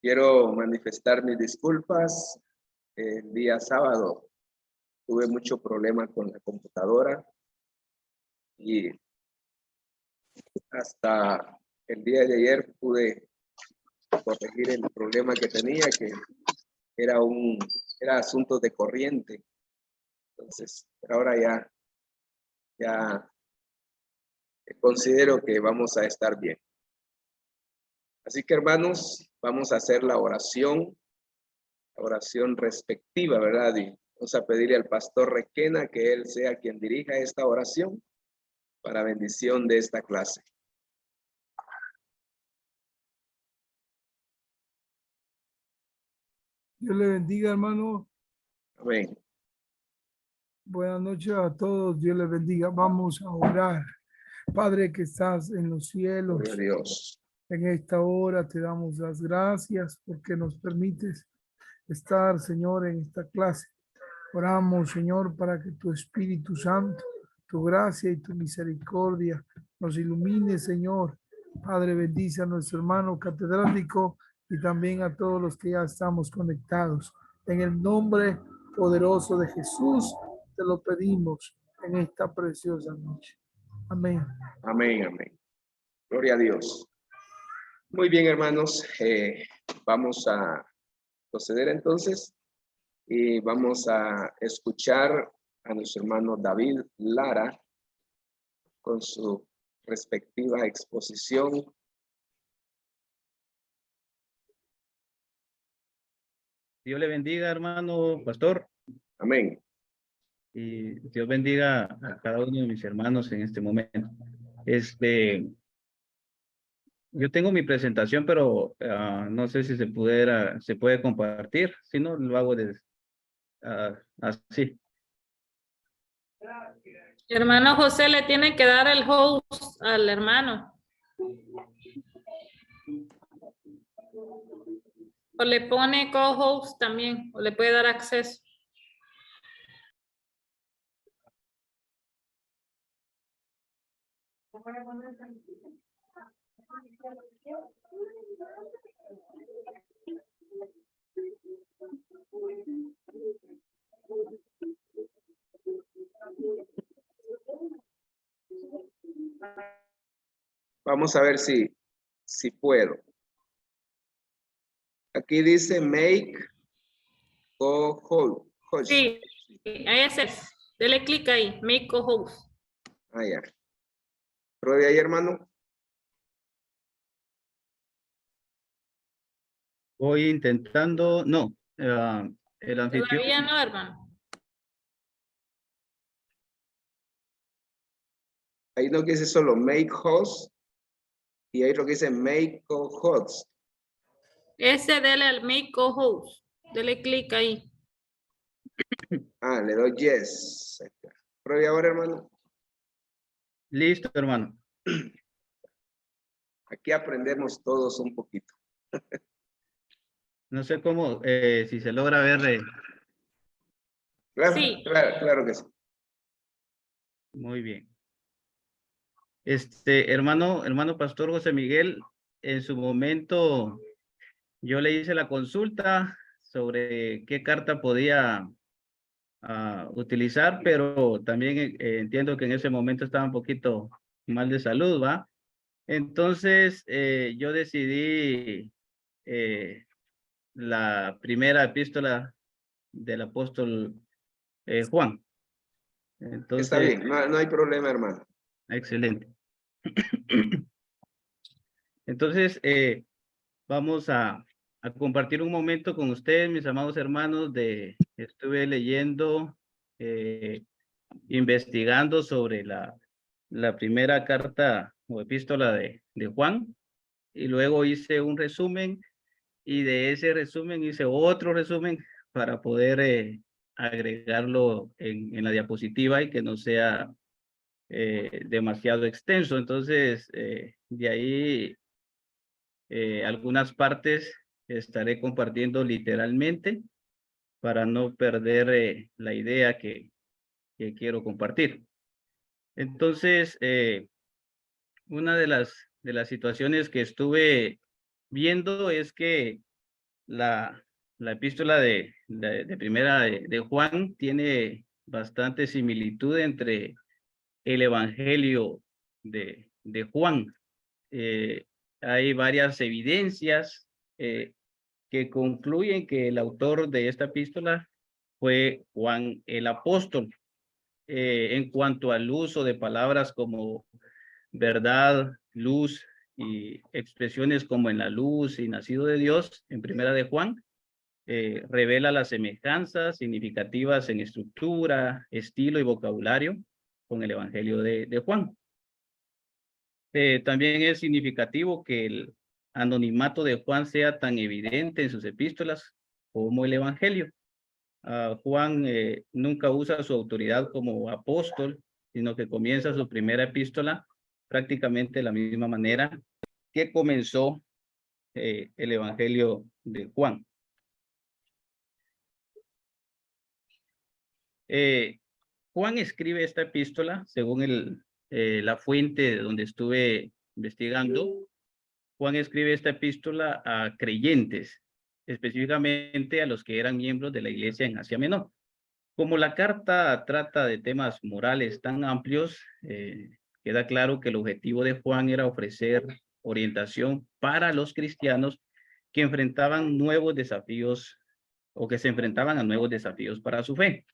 Quiero manifestar mis disculpas. El día sábado tuve mucho problema con la computadora y hasta el día de ayer pude corregir el problema que tenía, que era asunto de corriente. Entonces, pero ahora ya considero que vamos a estar bien. Así que, hermanos, vamos a hacer la oración respectiva, ¿verdad? Y vamos a pedirle al pastor Requena que él sea quien dirija esta oración para bendición de esta clase. Dios le bendiga, hermano. Amén. Buenas noches a todos. Dios les bendiga. Vamos a orar. Padre que estás en los cielos, Gloria a Dios. en esta hora te damos las gracias porque nos permites estar, Señor, en esta clase. Oramos, Señor, para que tu Espíritu Santo, tu gracia y tu misericordia nos ilumine, Señor. Padre, bendice a nuestro hermano catedrático y también a todos los que ya estamos conectados. En el nombre poderoso de Jesús te lo pedimos en esta preciosa noche. Amén. Amén, amén. Gloria a Dios. Muy bien, hermanos. Vamos a proceder entonces y vamos a escuchar a nuestro hermano David Lara con su respectiva exposición. Dios le bendiga, hermano pastor, Amén. y Dios bendiga a cada uno de mis hermanos en este momento. Yo tengo mi presentación, pero no sé si se puede compartir. Si no, lo hago así. Hermano José, le tiene que dar el host al hermano. O le pone co-host también, o le puede dar acceso. Vamos a ver si puedo. Aquí dice make co-host. Sí, ese es. Dele clic ahí, make co-host. Ah, ya. Pruebe ahí, hermano. Voy intentando, no, el anfitrión. Todavía no, hermano. Ahí lo que dice solo make host y ahí lo que dice make co-host. Ese dele al make co-host. Dele clic ahí. Ah, le doy yes. Pruebe ahora, hermano. Listo, hermano. Aquí aprendemos todos un poquito. No sé cómo, si se logra ver. Claro, Sí. claro que sí. Muy bien. Hermano pastor José Miguel, en su momento yo le hice la consulta sobre qué carta podía utilizar, pero también entiendo que en ese momento estaba un poquito mal de salud, ¿va? Entonces yo decidí la primera epístola del apóstol Juan. Entonces, Está bien, no hay problema, hermano. excelente. Entonces, vamos a compartir un momento con ustedes, mis amados hermanos. Estuve leyendo, investigando sobre la primera carta o epístola de Juan, y luego hice un resumen, y de ese resumen hice otro resumen para poder agregarlo en la diapositiva y que no sea demasiado extenso. Entonces, de ahí algunas partes estaré compartiendo literalmente para no perder la idea que quiero compartir. Entonces, una de las situaciones que estuve viendo es que la epístola de primera de Juan tiene bastante similitud entre el evangelio de Juan. Hay varias evidencias que concluyen que el autor de esta epístola fue Juan el apóstol. En cuanto al uso de palabras como verdad, luz y expresiones como en la luz y nacido de Dios, en primera de Juan, revela las semejanzas significativas en estructura, estilo y vocabulario con el evangelio de Juan. También es significativo que el anonimato de Juan sea tan evidente en sus epístolas como el evangelio. Juan nunca usa su autoridad como apóstol, sino que comienza su primera epístola prácticamente de la misma manera que comenzó el evangelio de Juan. Juan escribe esta epístola según la fuente de donde estuve investigando. Juan escribe esta epístola a creyentes, específicamente a los que eran miembros de la iglesia en Asia Menor. Como la carta trata de temas morales tan amplios, queda claro que el objetivo de Juan era ofrecer orientación para los cristianos que enfrentaban nuevos desafíos o que se enfrentaban a nuevos desafíos para su fe.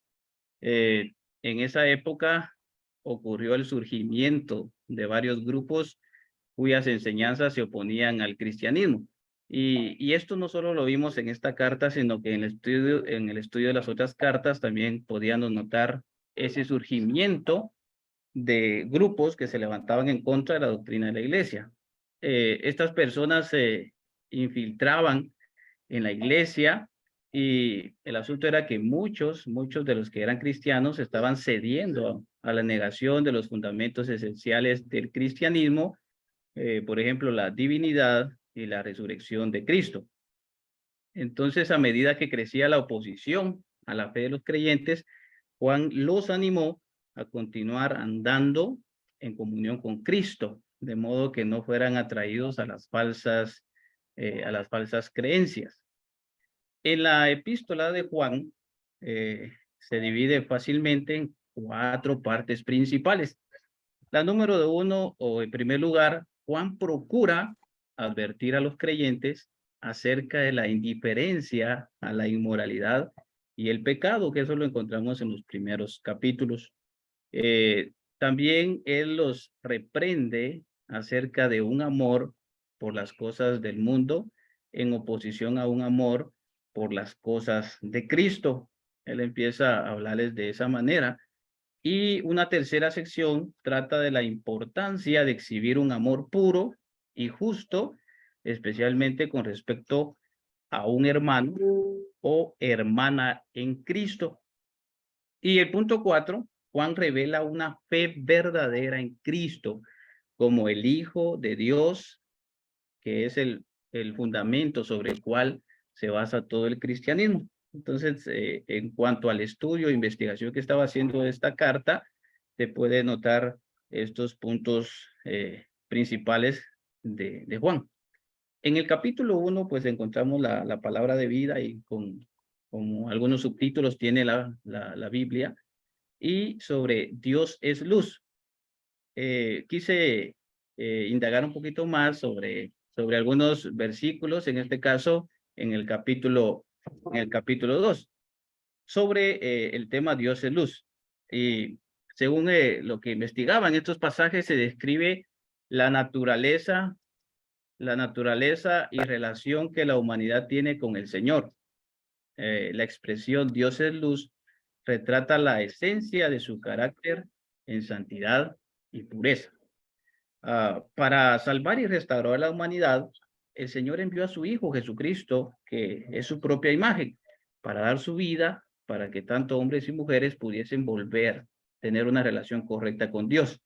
En esa época ocurrió el surgimiento de varios grupos cuyas enseñanzas se oponían al cristianismo. Y esto no solo lo vimos en esta carta, sino que en el estudio de las otras cartas también podíamos notar ese surgimiento de grupos que se levantaban en contra de la doctrina de la iglesia. Estas personas se infiltraban en la iglesia y el asunto era que muchos de los que eran cristianos estaban cediendo a la negación de los fundamentos esenciales del cristianismo, por ejemplo, la divinidad y la resurrección de Cristo. Entonces, a medida que crecía la oposición a la fe de los creyentes, Juan los animó a continuar andando en comunión con Cristo, de modo que no fueran atraídos a las falsas creencias. En la epístola de Juan se divide fácilmente en 4 partes principales. La número 1, o en primer lugar, Juan procura advertir a los creyentes acerca de la indiferencia a la inmoralidad y el pecado, que eso lo encontramos en los primeros capítulos. También él los reprende acerca de un amor por las cosas del mundo en oposición a un amor por las cosas de Cristo. Él empieza a hablarles de esa manera. Y una tercera sección trata de la importancia de exhibir un amor puro y justo, especialmente con respecto a un hermano o hermana en Cristo. Y el punto 4, Juan revela una fe verdadera en Cristo como el Hijo de Dios, que es el fundamento sobre el cual se basa todo el cristianismo. Entonces, en cuanto al estudio e investigación que estaba haciendo de esta carta, se puede notar estos puntos principales de Juan. En el capítulo 1, pues encontramos la palabra de vida y como algunos subtítulos tiene la Biblia, y sobre Dios es luz. Quise indagar un poquito más sobre algunos versículos, en este caso en el capítulo 2, sobre el tema Dios es luz. Y según lo que investigaba en estos pasajes, se describe la naturaleza y relación que la humanidad tiene con el Señor. La expresión Dios es luz retrata la esencia de su carácter en santidad y pureza. Para salvar y restaurar a la humanidad, el Señor envió a su Hijo Jesucristo, que es su propia imagen, para dar su vida, para que tanto hombres y mujeres pudiesen volver a tener una relación correcta con Dios.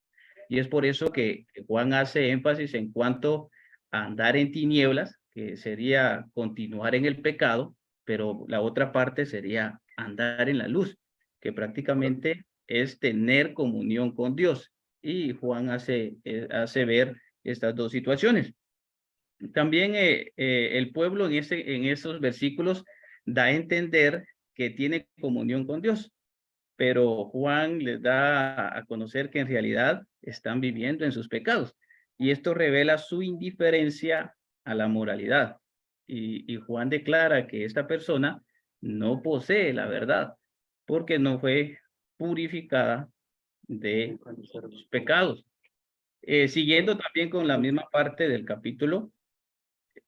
Y es por eso que Juan hace énfasis en cuanto a andar en tinieblas, que sería continuar en el pecado, pero la otra parte sería andar en la luz, que prácticamente es tener comunión con Dios. Y Juan hace ver estas dos situaciones. También el pueblo en esos versículos da a entender que tiene comunión con Dios, pero Juan les da a conocer que en realidad están viviendo en sus pecados. Y esto revela su indiferencia a la moralidad. Y Juan declara que esta persona no posee la verdad, porque no fue purificada de sus pecados. Siguiendo también con la misma parte del capítulo,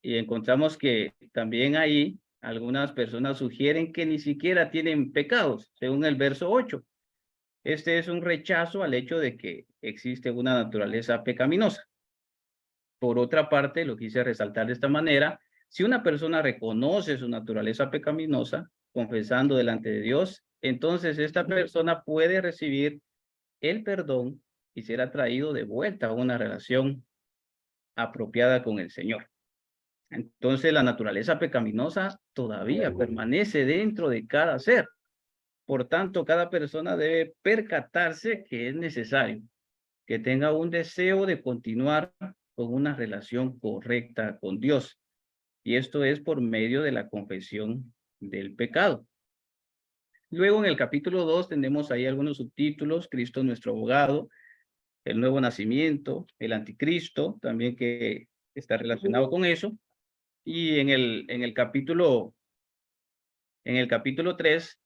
y encontramos que también ahí algunas personas sugieren que ni siquiera tienen pecados, según el verso 8. Este es un rechazo al hecho de que existe una naturaleza pecaminosa. Por otra parte, lo quise resaltar de esta manera, si una persona reconoce su naturaleza pecaminosa, confesando delante de Dios, entonces esta persona puede recibir el perdón y ser atraído de vuelta a una relación apropiada con el Señor. Entonces la naturaleza pecaminosa todavía permanece dentro de cada ser. Por tanto, cada persona debe percatarse que es necesario que tenga un deseo de continuar con una relación correcta con Dios. Y esto es por medio de la confesión del pecado. Luego en el capítulo 2 tenemos ahí algunos subtítulos: Cristo nuestro abogado, el nuevo nacimiento, el anticristo, también que está relacionado con eso. Y en el capítulo 3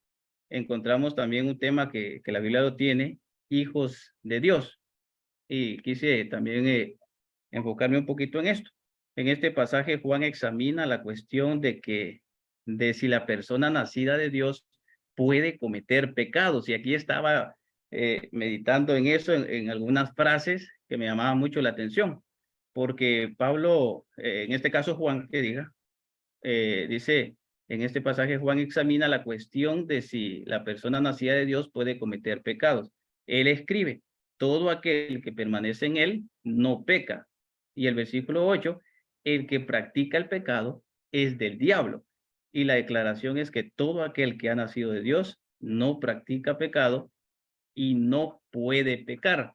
encontramos también un tema que la Biblia lo tiene: hijos de Dios. Y quise también enfocarme un poquito en esto. En este pasaje Juan examina la cuestión de si la persona nacida de Dios puede cometer pecados. Y aquí estaba meditando en eso, en algunas frases que me llamaban mucho la atención. Porque Pablo, en este caso Juan, que diga, dice, en este pasaje Juan examina la cuestión de si la persona nacida de Dios puede cometer pecados. Él escribe: todo aquel que permanece en él no peca. Y el versículo 8, el que practica el pecado es del diablo. Y la declaración es que todo aquel que ha nacido de Dios no practica pecado y no puede pecar.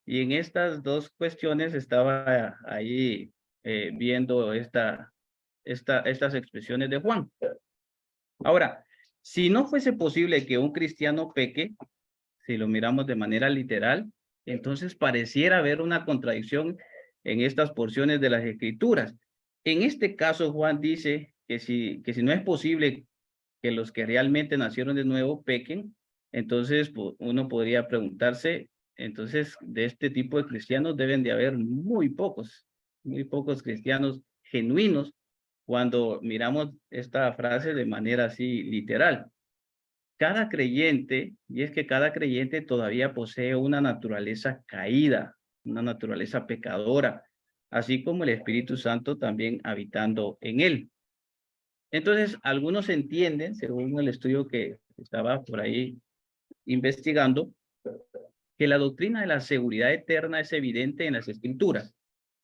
Y en estas dos cuestiones estaba ahí viendo estas expresiones de Juan. Ahora, si no fuese posible que un cristiano peque, si lo miramos de manera literal, entonces pareciera haber una contradicción en estas porciones de las Escrituras. En este caso, Juan dice que si no es posible que los que realmente nacieron de nuevo pequen, entonces uno podría preguntarse, entonces de este tipo de cristianos deben de haber muy pocos cristianos genuinos cuando miramos esta frase de manera así literal. Cada creyente, y es que cada creyente todavía posee una naturaleza caída, una naturaleza pecadora, así como el Espíritu Santo también habitando en él. Entonces, algunos entienden, según el estudio que estaba por ahí investigando, que la doctrina de la seguridad eterna es evidente en las Escrituras,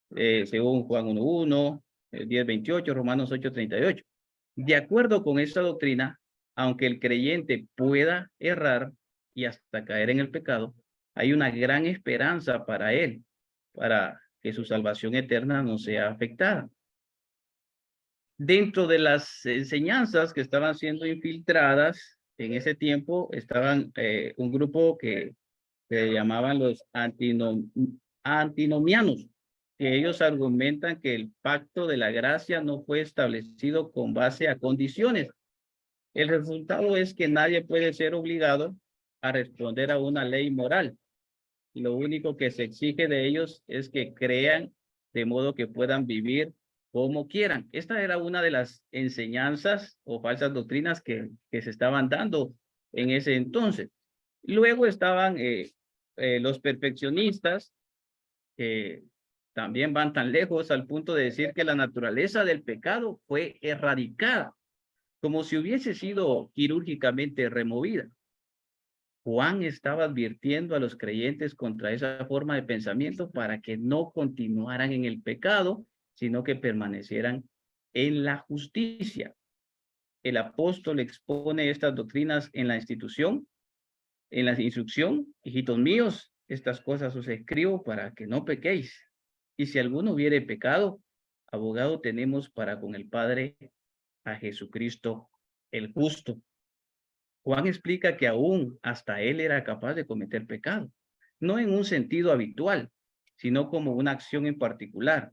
según Juan 1:1, 10:28, Romanos 8:38. De acuerdo con esta doctrina, aunque el creyente pueda errar y hasta caer en el pecado, hay una gran esperanza para él, para que su salvación eterna no sea afectada. Dentro de las enseñanzas que estaban siendo infiltradas en ese tiempo, estaban un grupo que llamaban los antinomianos, que ellos argumentan que el pacto de la gracia no fue establecido con base a condiciones. El resultado es que nadie puede ser obligado a responder a una ley moral. Lo único que se exige de ellos es que crean de modo que puedan vivir como quieran. Esta era una de las enseñanzas o falsas doctrinas que se estaban dando en ese entonces. Luego estaban los perfeccionistas, que también van tan lejos al punto de decir que la naturaleza del pecado fue erradicada, como si hubiese sido quirúrgicamente removida. Juan estaba advirtiendo a los creyentes contra esa forma de pensamiento para que no continuaran en el pecado, sino que permanecieran en la justicia. El apóstol expone estas doctrinas en la institución, en la instrucción: hijitos míos, estas cosas os escribo para que no pequéis. Y si alguno hubiere pecado, abogado tenemos para con el Padre a Jesucristo el justo. Juan explica que aún hasta él era capaz de cometer pecado, no en un sentido habitual, sino como una acción en particular.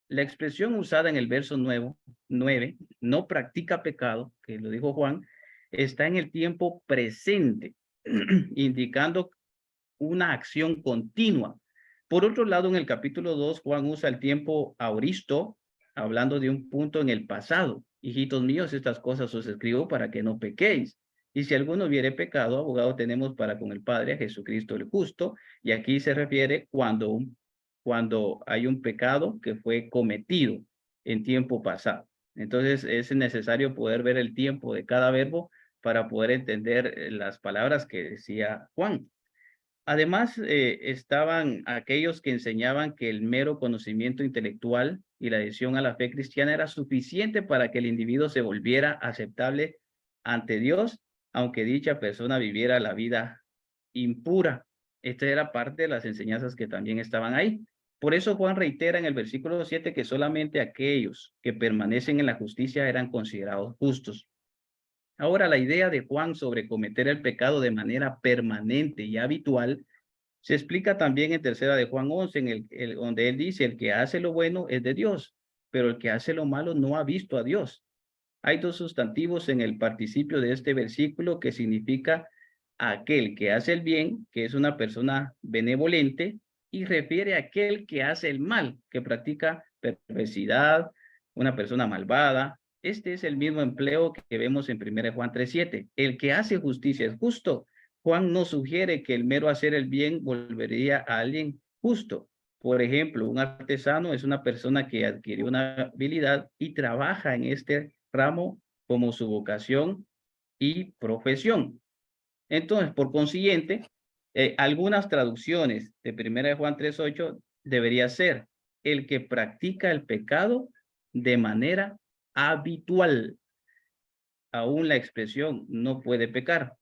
La expresión usada en el verso 9, no practica pecado, que lo dijo Juan, está en el tiempo presente, indicando una acción continua. Por otro lado, en el capítulo 2, Juan usa el tiempo aoristo, hablando de un punto en el pasado. Hijitos míos, estas cosas os escribo para que no pequéis. Y si alguno hubiere pecado, abogado tenemos para con el Padre a Jesucristo el justo. Y aquí se refiere cuando hay un pecado que fue cometido en tiempo pasado. Entonces es necesario poder ver el tiempo de cada verbo para poder entender las palabras que decía Juan. Además, estaban aquellos que enseñaban que el mero conocimiento intelectual y la adhesión a la fe cristiana era suficiente para que el individuo se volviera aceptable ante Dios, aunque dicha persona viviera la vida impura. Esta era parte de las enseñanzas que también estaban ahí. Por eso Juan reitera en el versículo 7 que solamente aquellos que permanecen en la justicia eran considerados justos. Ahora, la idea de Juan sobre cometer el pecado de manera permanente y habitual se explica también en tercera de Juan 11, donde él dice, el que hace lo bueno es de Dios, pero el que hace lo malo no ha visto a Dios. Hay dos sustantivos en el participio de este versículo que significa aquel que hace el bien, que es una persona benevolente, y refiere a aquel que hace el mal, que practica perversidad, una persona malvada. Este es el mismo empleo que vemos en 1 Juan 3:7. El que hace justicia es justo. Juan no sugiere que el mero hacer el bien volvería a alguien justo. Por ejemplo, un artesano es una persona que adquirió una habilidad y trabaja en este ramo como su vocación y profesión. Entonces, por consiguiente, algunas traducciones de 1 Juan 3:8 debería ser el que practica el pecado de manera habitual. Aún la expresión no puede pecar.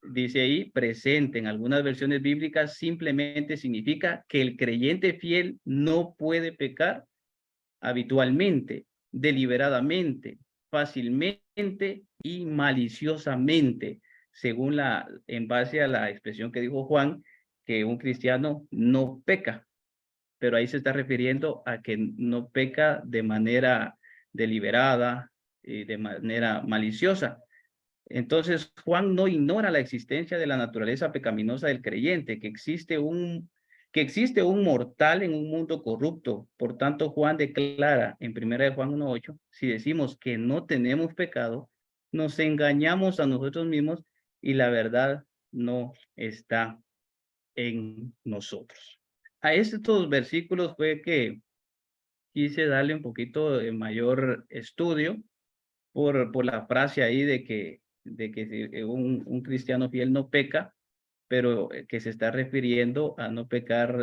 Dice ahí presente en algunas versiones bíblicas simplemente significa que el creyente fiel no puede pecar habitualmente, deliberadamente, fácilmente y maliciosamente, según en base a la expresión que dijo Juan, que un cristiano no peca, pero ahí se está refiriendo a que no peca de manera deliberada y de manera maliciosa. Entonces, Juan no ignora la existencia de la naturaleza pecaminosa del creyente, que existe un mortal en un mundo corrupto. Por tanto, Juan declara en 1 Juan 1:8, si decimos que no tenemos pecado, nos engañamos a nosotros mismos y la verdad no está en nosotros. A estos versículos fue que quise darle un poquito de mayor estudio por la frase ahí de que un cristiano fiel no peca, pero que se está refiriendo a no pecar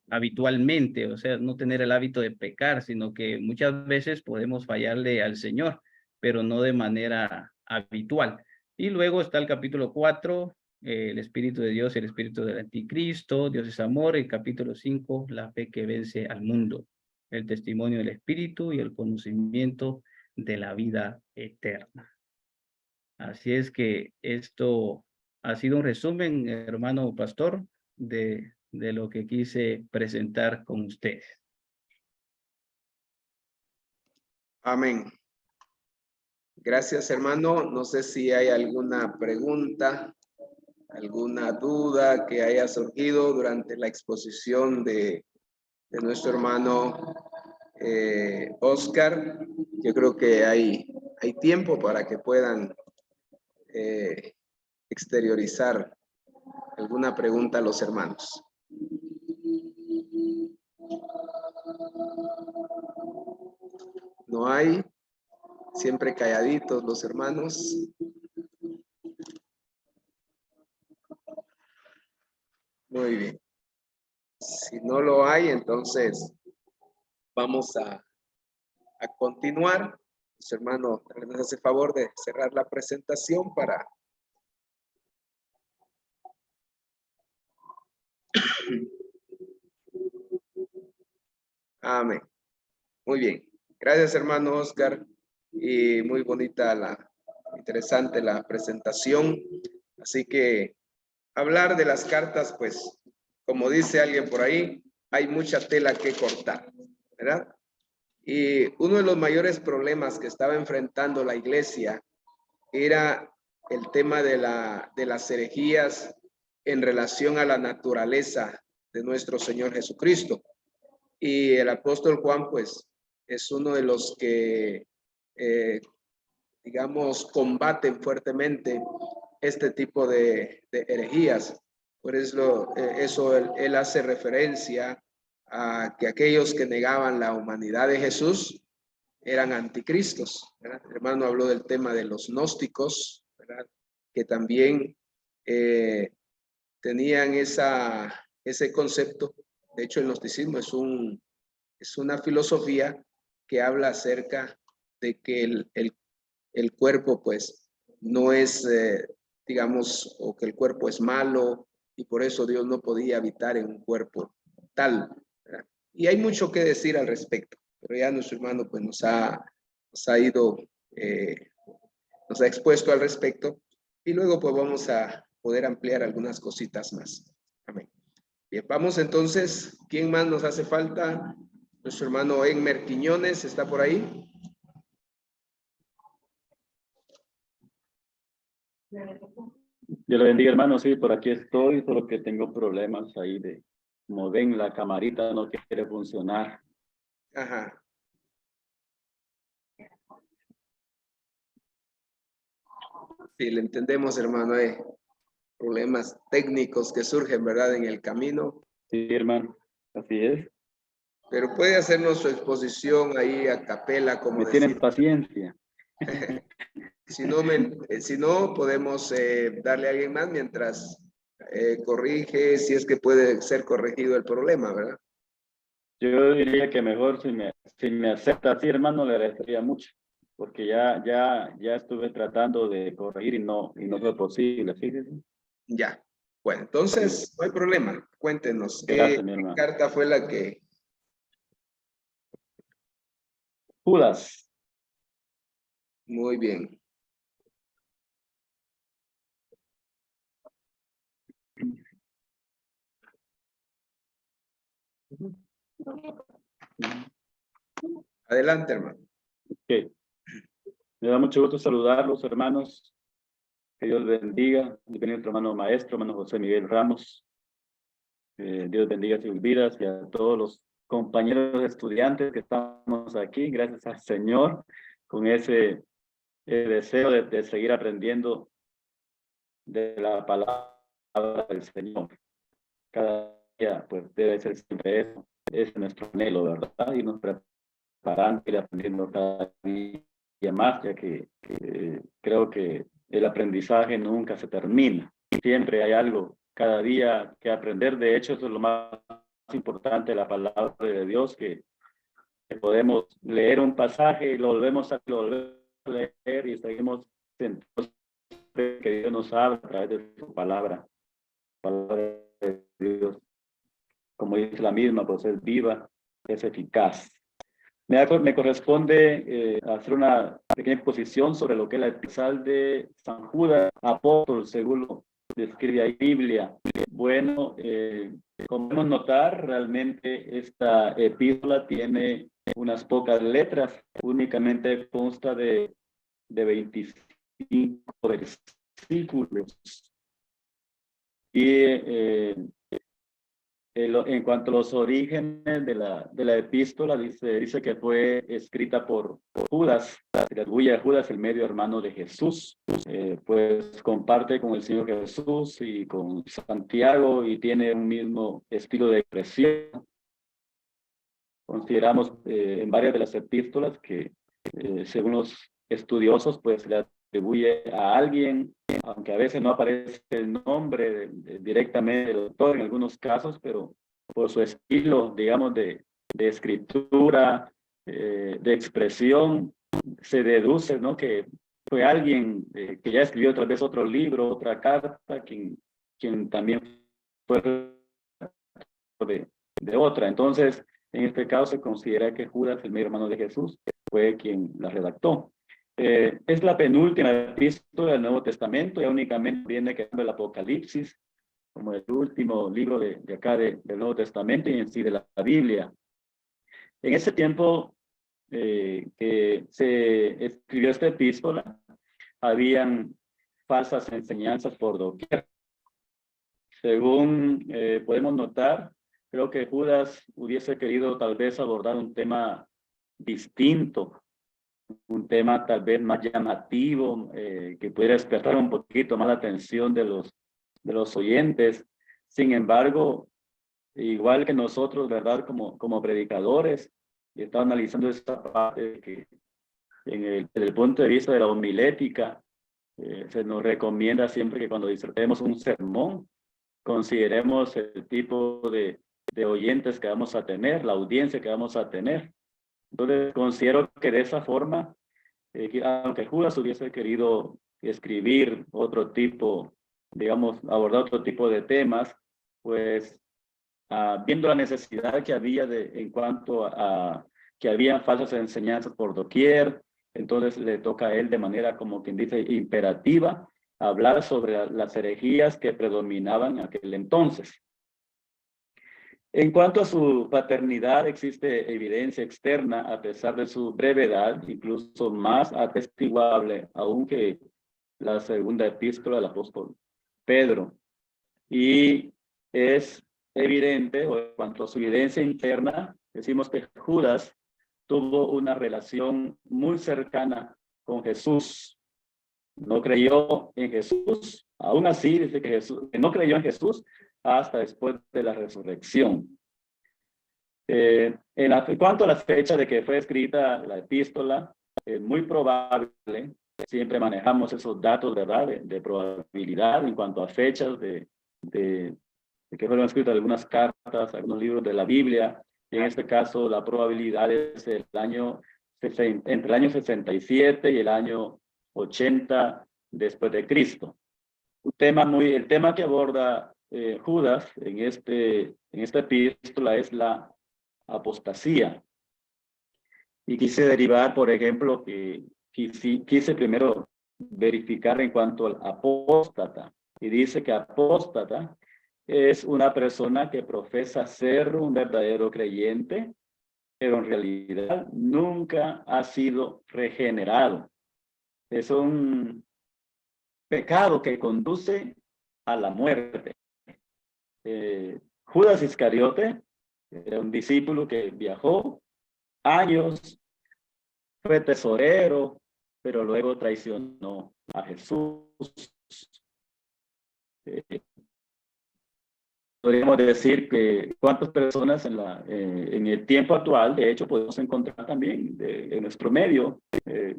habitualmente, o sea, no tener el hábito de pecar, sino que muchas veces podemos fallarle al Señor, pero no de manera habitual. Y luego está el capítulo 4, el Espíritu de Dios, el Espíritu del Anticristo, Dios es amor, el capítulo 5, la fe que vence al mundo, el testimonio del Espíritu y el conocimiento de la vida eterna. Así es que esto ha sido un resumen, hermano pastor, de lo que quise presentar con ustedes. Amén. Gracias, hermano. No sé si hay alguna pregunta, alguna duda que haya surgido durante la exposición de nuestro hermano Oscar. Yo creo que hay tiempo para que puedan exteriorizar alguna pregunta a los hermanos. No hay. Siempre calladitos los hermanos. Muy bien. Si no lo hay, entonces vamos a continuar. Los hermanos, nos hace favor de cerrar la presentación para amén. Muy bien. Gracias, hermano Oscar. Y muy bonita interesante la presentación. Así que hablar de las cartas, pues, como dice alguien por ahí, hay mucha tela que cortar, ¿verdad? Y uno de los mayores problemas que estaba enfrentando la iglesia era el tema de las herejías en relación a la naturaleza de nuestro Señor Jesucristo. Y el apóstol Juan, pues, es uno de los que, digamos, combaten fuertemente este tipo de herejías. Por eso, él hace referencia a que aquellos que negaban la humanidad de Jesús eran anticristos, ¿verdad? El hermano habló del tema de los gnósticos, ¿verdad? Que también tenían ese concepto. De hecho, el gnosticismo es una filosofía que habla acerca de que el cuerpo, pues, no es, digamos, o que el cuerpo es malo y por eso Dios no podía habitar en un cuerpo tal, ¿verdad? Y hay mucho que decir al respecto, pero ya nuestro hermano, pues, nos ha expuesto al respecto y luego, pues, vamos a poder ampliar algunas cositas más. Amén. Bien, vamos entonces. ¿Quién más nos hace falta? Nuestro hermano Enmer Quiñones, ¿está por ahí? Dios le bendiga, hermano. Sí, por aquí estoy, solo que tengo problemas ahí de, como ven, la camarita no quiere funcionar. Ajá. Sí, le entendemos, hermano. Hay problemas técnicos que surgen, ¿verdad? En el camino. Sí, hermano, así es. Pero puede hacernos su exposición ahí a capela, como Me decir. tienen paciencia. Si no, podemos darle a alguien más mientras corrige, si es que puede ser corregido el problema, ¿verdad? Yo diría que mejor si me acepta así, hermano, le agradecería mucho, porque ya estuve tratando de corregir y no fue posible, fíjese. Ya. Bueno, entonces, no hay problema. Cuéntenos, Gracias, mi ¿qué hermano. carta fue la que? Judas. Muy bien. Adelante, hermano. Okay. Me da mucho gusto saludarlos, hermanos. Que Dios bendiga. Bienvenido nuestro hermano maestro, hermano José Miguel Ramos. Dios bendiga sus vidas y a todos los compañeros estudiantes que estamos aquí. Gracias al Señor con ese deseo de seguir aprendiendo de la palabra del Señor. Cada día, pues, debe ser siempre eso. Es nuestro anhelo, ¿verdad? Y nos preparando, ir aprendiendo cada día más, ya que creo que el aprendizaje nunca se termina. Siempre hay algo cada día que aprender. De hecho, eso es lo más importante de la palabra de Dios, que podemos leer un pasaje y lo volvemos a leer y seguimos sentidos que Dios nos habla a través de su palabra. La palabra de Dios, como dice la misma, pues es viva, es eficaz. Me corresponde hacer una pequeña exposición sobre lo que es la episal de San Judas, apóstol, según lo describe ahí Biblia. Bueno, como podemos notar, realmente esta epístola tiene unas pocas letras, únicamente consta de 25 versículos. Y en cuanto a los orígenes de la epístola, dice que fue escrita por Judas, se le atribuye a Judas, el medio hermano de Jesús, pues comparte con el Señor Jesús y con Santiago y tiene un mismo estilo de expresión. Consideramos en varias de las epístolas que, según los estudiosos, pues se le atribuye a alguien, aunque a veces no aparece el nombre directamente del autor en algunos casos, pero por su estilo, digamos, de escritura, de expresión, se deduce, ¿no?, que fue alguien que ya escribió tal vez otro libro, otra carta, quien también fue de otra. Entonces, En este caso se considera que Judas, el medio hermano de Jesús, fue quien la redactó. Es la penúltima epístola del Nuevo Testamento, ya únicamente viene que el Apocalipsis, como el último libro de acá del Nuevo Testamento y en sí de la Biblia. En ese tiempo que se escribió esta epístola, habían falsas enseñanzas por doquier. Según podemos notar, creo que Judas hubiese querido tal vez abordar un tema distinto, un tema tal vez más llamativo, que pudiera despertar un poquito más la atención de los oyentes. Sin embargo, igual que nosotros, ¿verdad? Como predicadores, y estaba analizando esta parte de que desde el punto de vista de la homilética, se nos recomienda siempre que cuando disertemos un sermón, consideremos el tipo de oyentes que vamos a tener, la audiencia que vamos a tener. Entonces, considero que de esa forma, aunque Judas hubiese querido escribir otro tipo, digamos, abordar otro tipo de temas, pues, viendo la necesidad que había en cuanto a que había falsas enseñanzas por doquier, entonces le toca a él de manera, como quien dice, imperativa, hablar sobre las herejías que predominaban en aquel entonces. En cuanto a su paternidad, existe evidencia externa, a pesar de su brevedad, incluso más atestiguable, aún que la segunda epístola del apóstol Pedro. Y es evidente, o en cuanto a su evidencia interna, decimos que Judas tuvo una relación muy cercana con Jesús. No creyó en Jesús, aún así dice que no creyó en Jesús hasta después de la resurrección. En cuanto a la fecha de que fue escrita la epístola, es muy probable, siempre manejamos esos datos, ¿verdad?, de probabilidad en cuanto a fechas de que fueron escritas algunas cartas, algunos libros de la Biblia. En este caso, la probabilidad es entre el año 67 y el año 80 después de Cristo. El tema que aborda Judas en esta epístola es la apostasía. Y quise derivar, por ejemplo, que quise primero verificar en cuanto al apóstata. Y dice que apóstata es una persona que profesa ser un verdadero creyente, pero en realidad nunca ha sido regenerado. Es un pecado que conduce a la muerte. Judas Iscariote era un discípulo que viajó años, fue tesorero, pero luego traicionó a Jesús. Podríamos decir que cuántas personas en el tiempo actual, de hecho, podemos encontrar también en nuestro medio,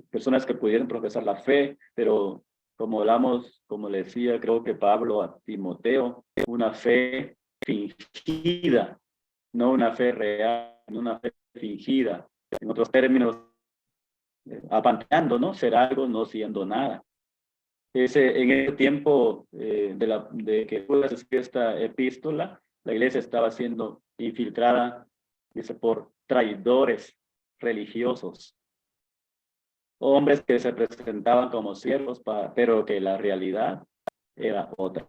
personas que pudieran profesar la fe, pero como hablamos, como le decía, creo que Pablo a Timoteo, una fe fingida, no una fe real, no una fe fingida. En otros términos, apantallando, ¿no? Ser algo, no siendo nada. En ese tiempo de que Judas escribió esta epístola, la iglesia estaba siendo infiltrada, dice, por traidores religiosos. Hombres que se presentaban como siervos, pero que la realidad era otra.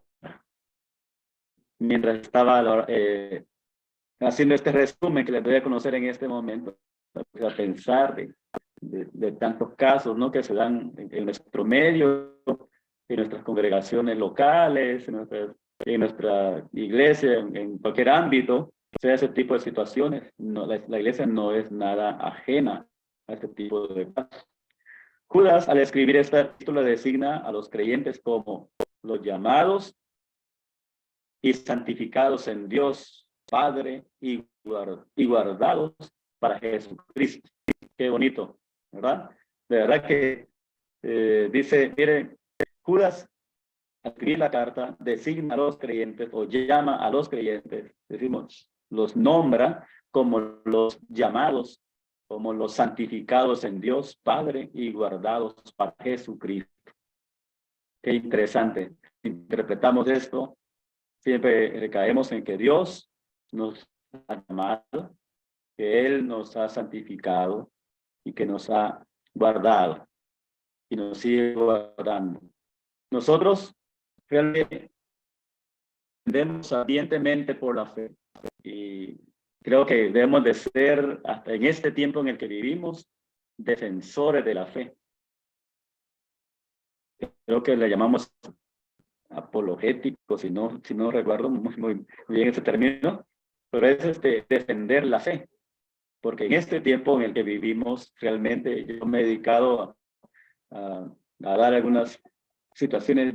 Mientras estaba haciendo este resumen que les doy a conocer en este momento, a pensar de tantos casos, ¿no?, que se dan en nuestro medio, en nuestras congregaciones locales, en nuestra iglesia, en cualquier ámbito, sea ese tipo de situaciones. No, la iglesia no es nada ajena a este tipo de casos. Judas, al escribir esta epístola, designa a los creyentes como los llamados y santificados en Dios Padre y guardados para Jesucristo. Qué bonito, ¿verdad? De verdad que dice, mire, Judas, al escribir la carta, designa a los creyentes o llama a los creyentes, decimos, los nombra como los llamados, como los santificados en Dios Padre y guardados para Jesucristo. Qué interesante. Interpretamos esto, siempre caemos en que Dios nos ha llamado, que Él nos ha santificado y que nos ha guardado y nos sigue guardando. Nosotros realmente debemos ardientemente por la fe y creo que debemos de ser, hasta en este tiempo en el que vivimos, defensores de la fe. Creo que le llamamos apologético, si no recuerdo muy bien ese término, pero es defender la fe, porque en este tiempo en el que vivimos, realmente yo me he dedicado a dar algunas situaciones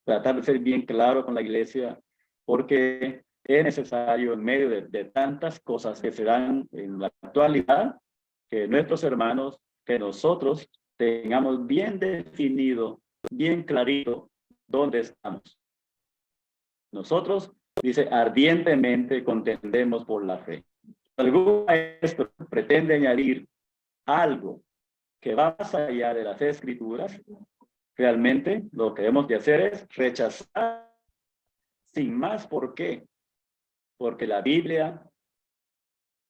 tratar de ser bien claro con la iglesia, porque es necesario en medio de tantas cosas que se dan en la actualidad, que nuestros hermanos, que nosotros tengamos bien definido, bien clarito dónde estamos. Nosotros, dice, ardientemente contendemos por la fe. Algún maestro pretende añadir algo que va más allá de las escrituras. Realmente lo que debemos de hacer es rechazar sin más. ¿Por qué? Porque la Biblia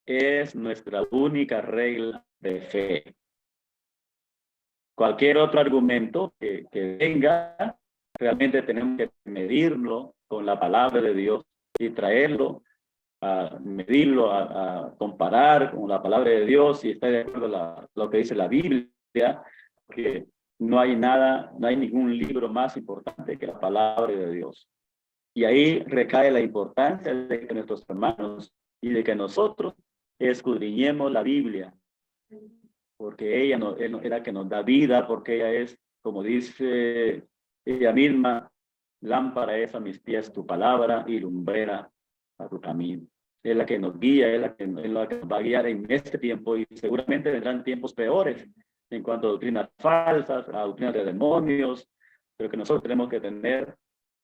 es nuestra única regla de fe. Cualquier otro argumento que venga, realmente tenemos que medirlo con la palabra de Dios y traerlo a medirlo, a comparar con la palabra de Dios y estar de acuerdo a lo que dice la Biblia, porque no hay ningún libro más importante que la palabra de Dios. Y ahí recae la importancia de que nuestros hermanos y de que nosotros escudriñemos la Biblia, porque ella es la que nos da vida, porque ella es, como dice ella misma, lámpara es a mis pies tu palabra y lumbrera a tu camino. Es la que nos guía, es la que nos va a guiar en este tiempo y seguramente vendrán tiempos peores en cuanto a doctrinas falsas, a doctrinas de demonios, pero que nosotros tenemos que tener,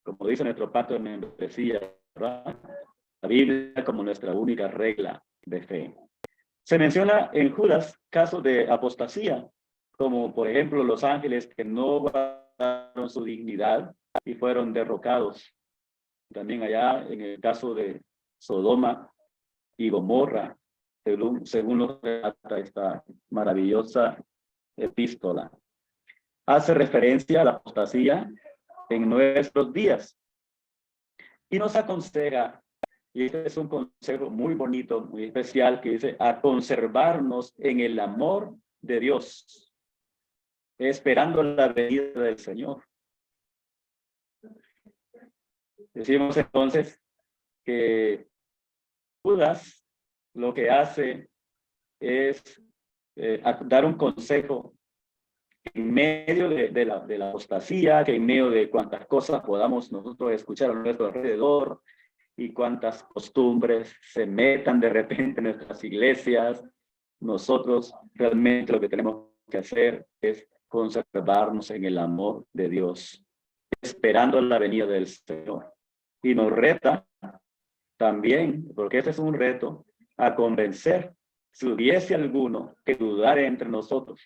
como dice nuestro pacto de membresía, ¿verdad?, la Biblia como nuestra única regla de fe. Se menciona en Judas casos de apostasía, como por ejemplo los ángeles que no guardaron su dignidad y fueron derrocados. También allá en el caso de Sodoma y Gomorra, según lo relata esta maravillosa epístola. Hace referencia a la apostasía en nuestros días y nos aconseja, y este es un consejo muy bonito, muy especial, que dice: a conservarnos en el amor de Dios, esperando la venida del Señor. Decimos entonces que Judas lo que hace es dar un consejo en medio de la apostasía, que en medio de cuantas cosas podamos nosotros escuchar a nuestro alrededor y cuantas costumbres se metan de repente en nuestras iglesias. Nosotros realmente lo que tenemos que hacer es conservarnos en el amor de Dios, esperando la venida del Señor. Y nos reta también, porque este es un reto, a convencer, si hubiese alguno que dudare entre nosotros,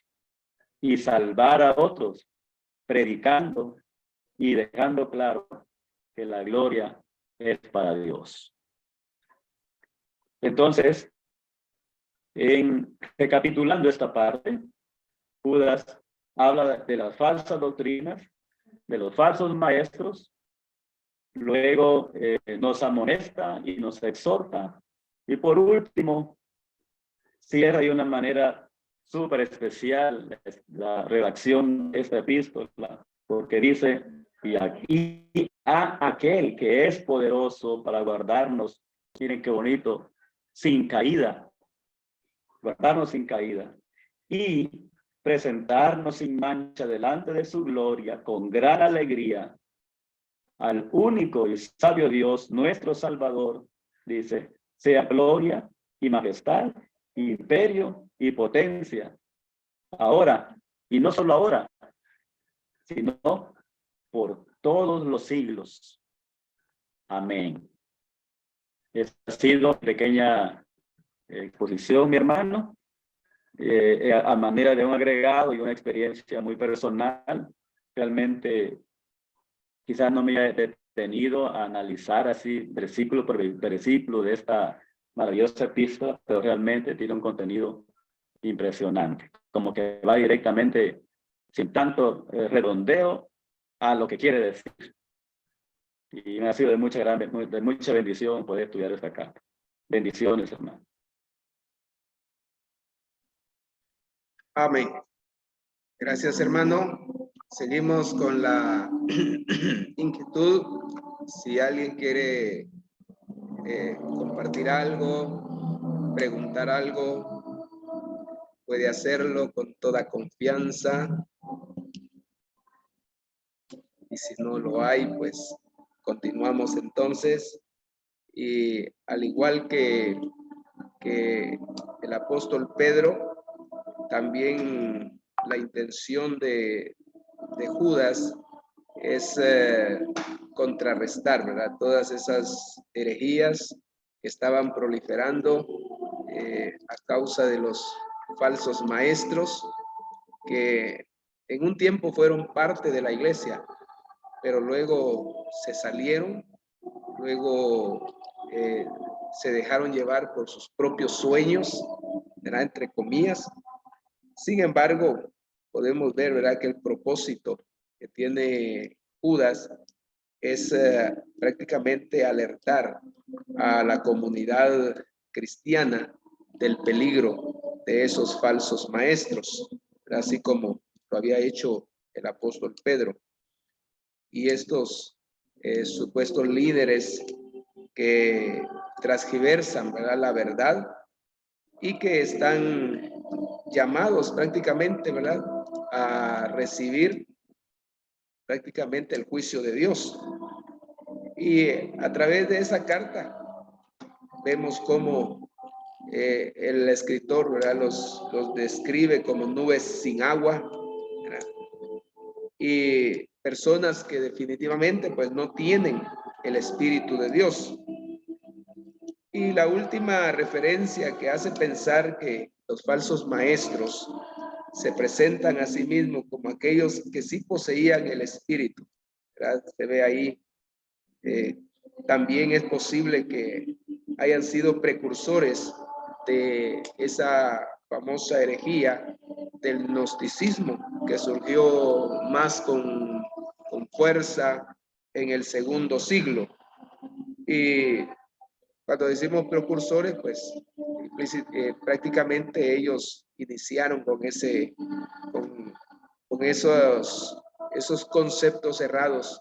y salvar a otros, predicando y dejando claro que la gloria es para Dios. Entonces, recapitulando esta parte, Judas habla de las falsas doctrinas, de los falsos maestros. Luego nos amonesta y nos exhorta. Y por último, cierra de una manera súper especial la redacción de esta epístola, porque dice: y a aquel que es poderoso para guardarnos, miren qué bonito, sin caída, guardarnos sin caída, y presentarnos sin mancha delante de su gloria con gran alegría, al único y sabio Dios, nuestro Salvador, dice, sea gloria y majestad, imperio y potencia, ahora, y no solo ahora, sino por todos los siglos. Amén. Esta ha sido pequeña exposición, mi hermano, a manera de un agregado y una experiencia muy personal. Realmente, quizás no me haya detenido a analizar así versículo por versículo de esta maravillosa epístola, pero realmente tiene un contenido impresionante, como que va directamente, sin tanto redondeo, a lo que quiere decir. Y me ha sido de mucha bendición poder estudiar esta carta. Bendiciones, hermano. Amén. Gracias, hermano. Seguimos con la inquietud. Si alguien quiere compartir algo, preguntar algo, puede hacerlo con toda confianza. Y si no lo hay, pues continuamos entonces. Y al igual que el apóstol Pedro, también la intención de Judas es contrarrestar, ¿verdad? Todas esas herejías que estaban proliferando a causa de los falsos maestros que en un tiempo fueron parte de la iglesia, pero luego se salieron, luego se dejaron llevar por sus propios sueños, ¿verdad? Entre comillas. Sin embargo, podemos ver, ¿verdad?, que el propósito que tiene Judas es prácticamente alertar a la comunidad cristiana del peligro de esos falsos maestros, así como lo había hecho el apóstol Pedro. Y estos supuestos líderes que transgiversan, ¿verdad?, la verdad y que están llamados prácticamente, ¿verdad?, a recibir prácticamente el juicio de Dios. Y a través de esa carta vemos cómo el escritor, ¿verdad?, los describe como nubes sin agua, ¿verdad?, y personas que definitivamente pues no tienen el Espíritu de Dios. Y la última referencia que hace pensar que los falsos maestros se presentan a sí mismos como aquellos que sí poseían el Espíritu, ¿verdad? Se ve ahí. También es posible que hayan sido precursores de esa famosa herejía del gnosticismo que surgió más con fuerza en el segundo siglo. Y cuando decimos precursores, pues prácticamente ellos iniciaron con esos conceptos errados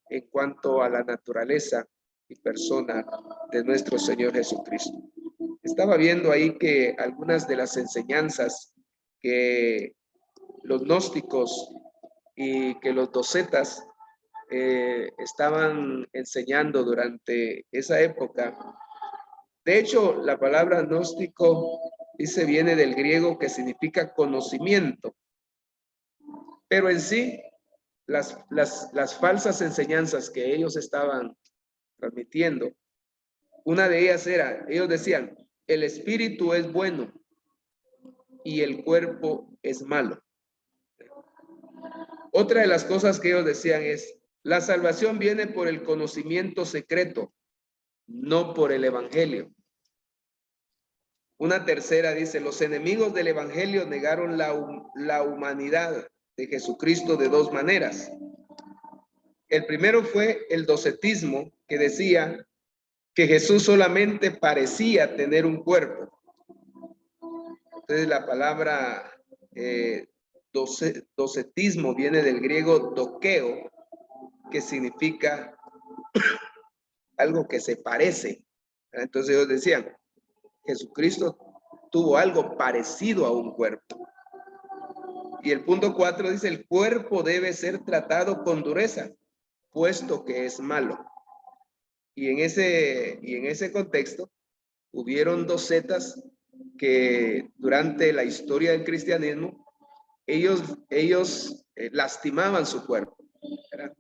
en cuanto a la naturaleza y persona de nuestro Señor Jesucristo. Estaba viendo ahí que algunas de las enseñanzas que los gnósticos y que los docetas estaban enseñando durante esa época. De hecho, la palabra gnóstico viene del griego que significa conocimiento, pero en sí las falsas enseñanzas que ellos estaban transmitiendo, una de ellas era, ellos decían, el espíritu es bueno y el cuerpo es malo. Otra de las cosas que ellos decían es, la salvación viene por el conocimiento secreto, no por el evangelio. Una tercera dice, los enemigos del evangelio negaron la humanidad de Jesucristo de dos maneras. El primero fue el docetismo, que decía que Jesús solamente parecía tener un cuerpo. Entonces la palabra docetismo viene del griego dokeo, que significa algo que se parece. Entonces ellos decían, Jesucristo tuvo algo parecido a un cuerpo. Y el punto 4 dice, el cuerpo debe ser tratado con dureza, puesto que es malo. Y en ese contexto, hubieron docetas que durante la historia del cristianismo, ellos lastimaban su cuerpo, ¿verdad?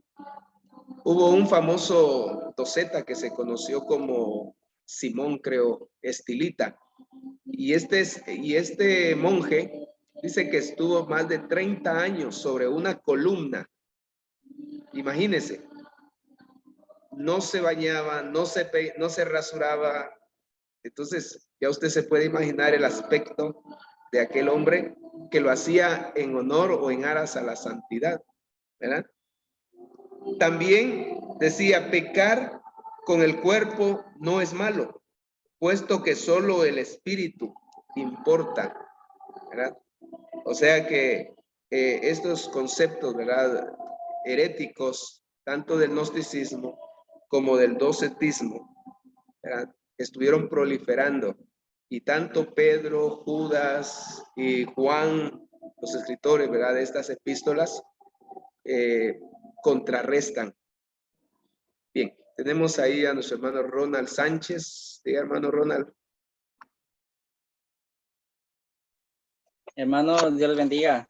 Hubo un famoso doceta que se conoció como Simón, creo, Estilita. Y este monje dice que estuvo más de 30 años sobre una columna. Imagínense, no se bañaba, no se rasuraba, Entonces, ya usted se puede imaginar el aspecto de aquel hombre que lo hacía en honor o en aras a la santidad, ¿verdad? También decía, pecar con el cuerpo no es malo, puesto que solo el espíritu importa, ¿verdad? O sea que estos conceptos, ¿verdad?, heréticos, tanto del gnosticismo como del docetismo, ¿verdad?, estuvieron proliferando. Y tanto Pedro, Judas y Juan, los escritores, ¿verdad?, de estas epístolas, contrarrestan. Bien, tenemos ahí a nuestro hermano Ronald Sánchez. Diga, hermano Ronald. Hermano, Dios les bendiga.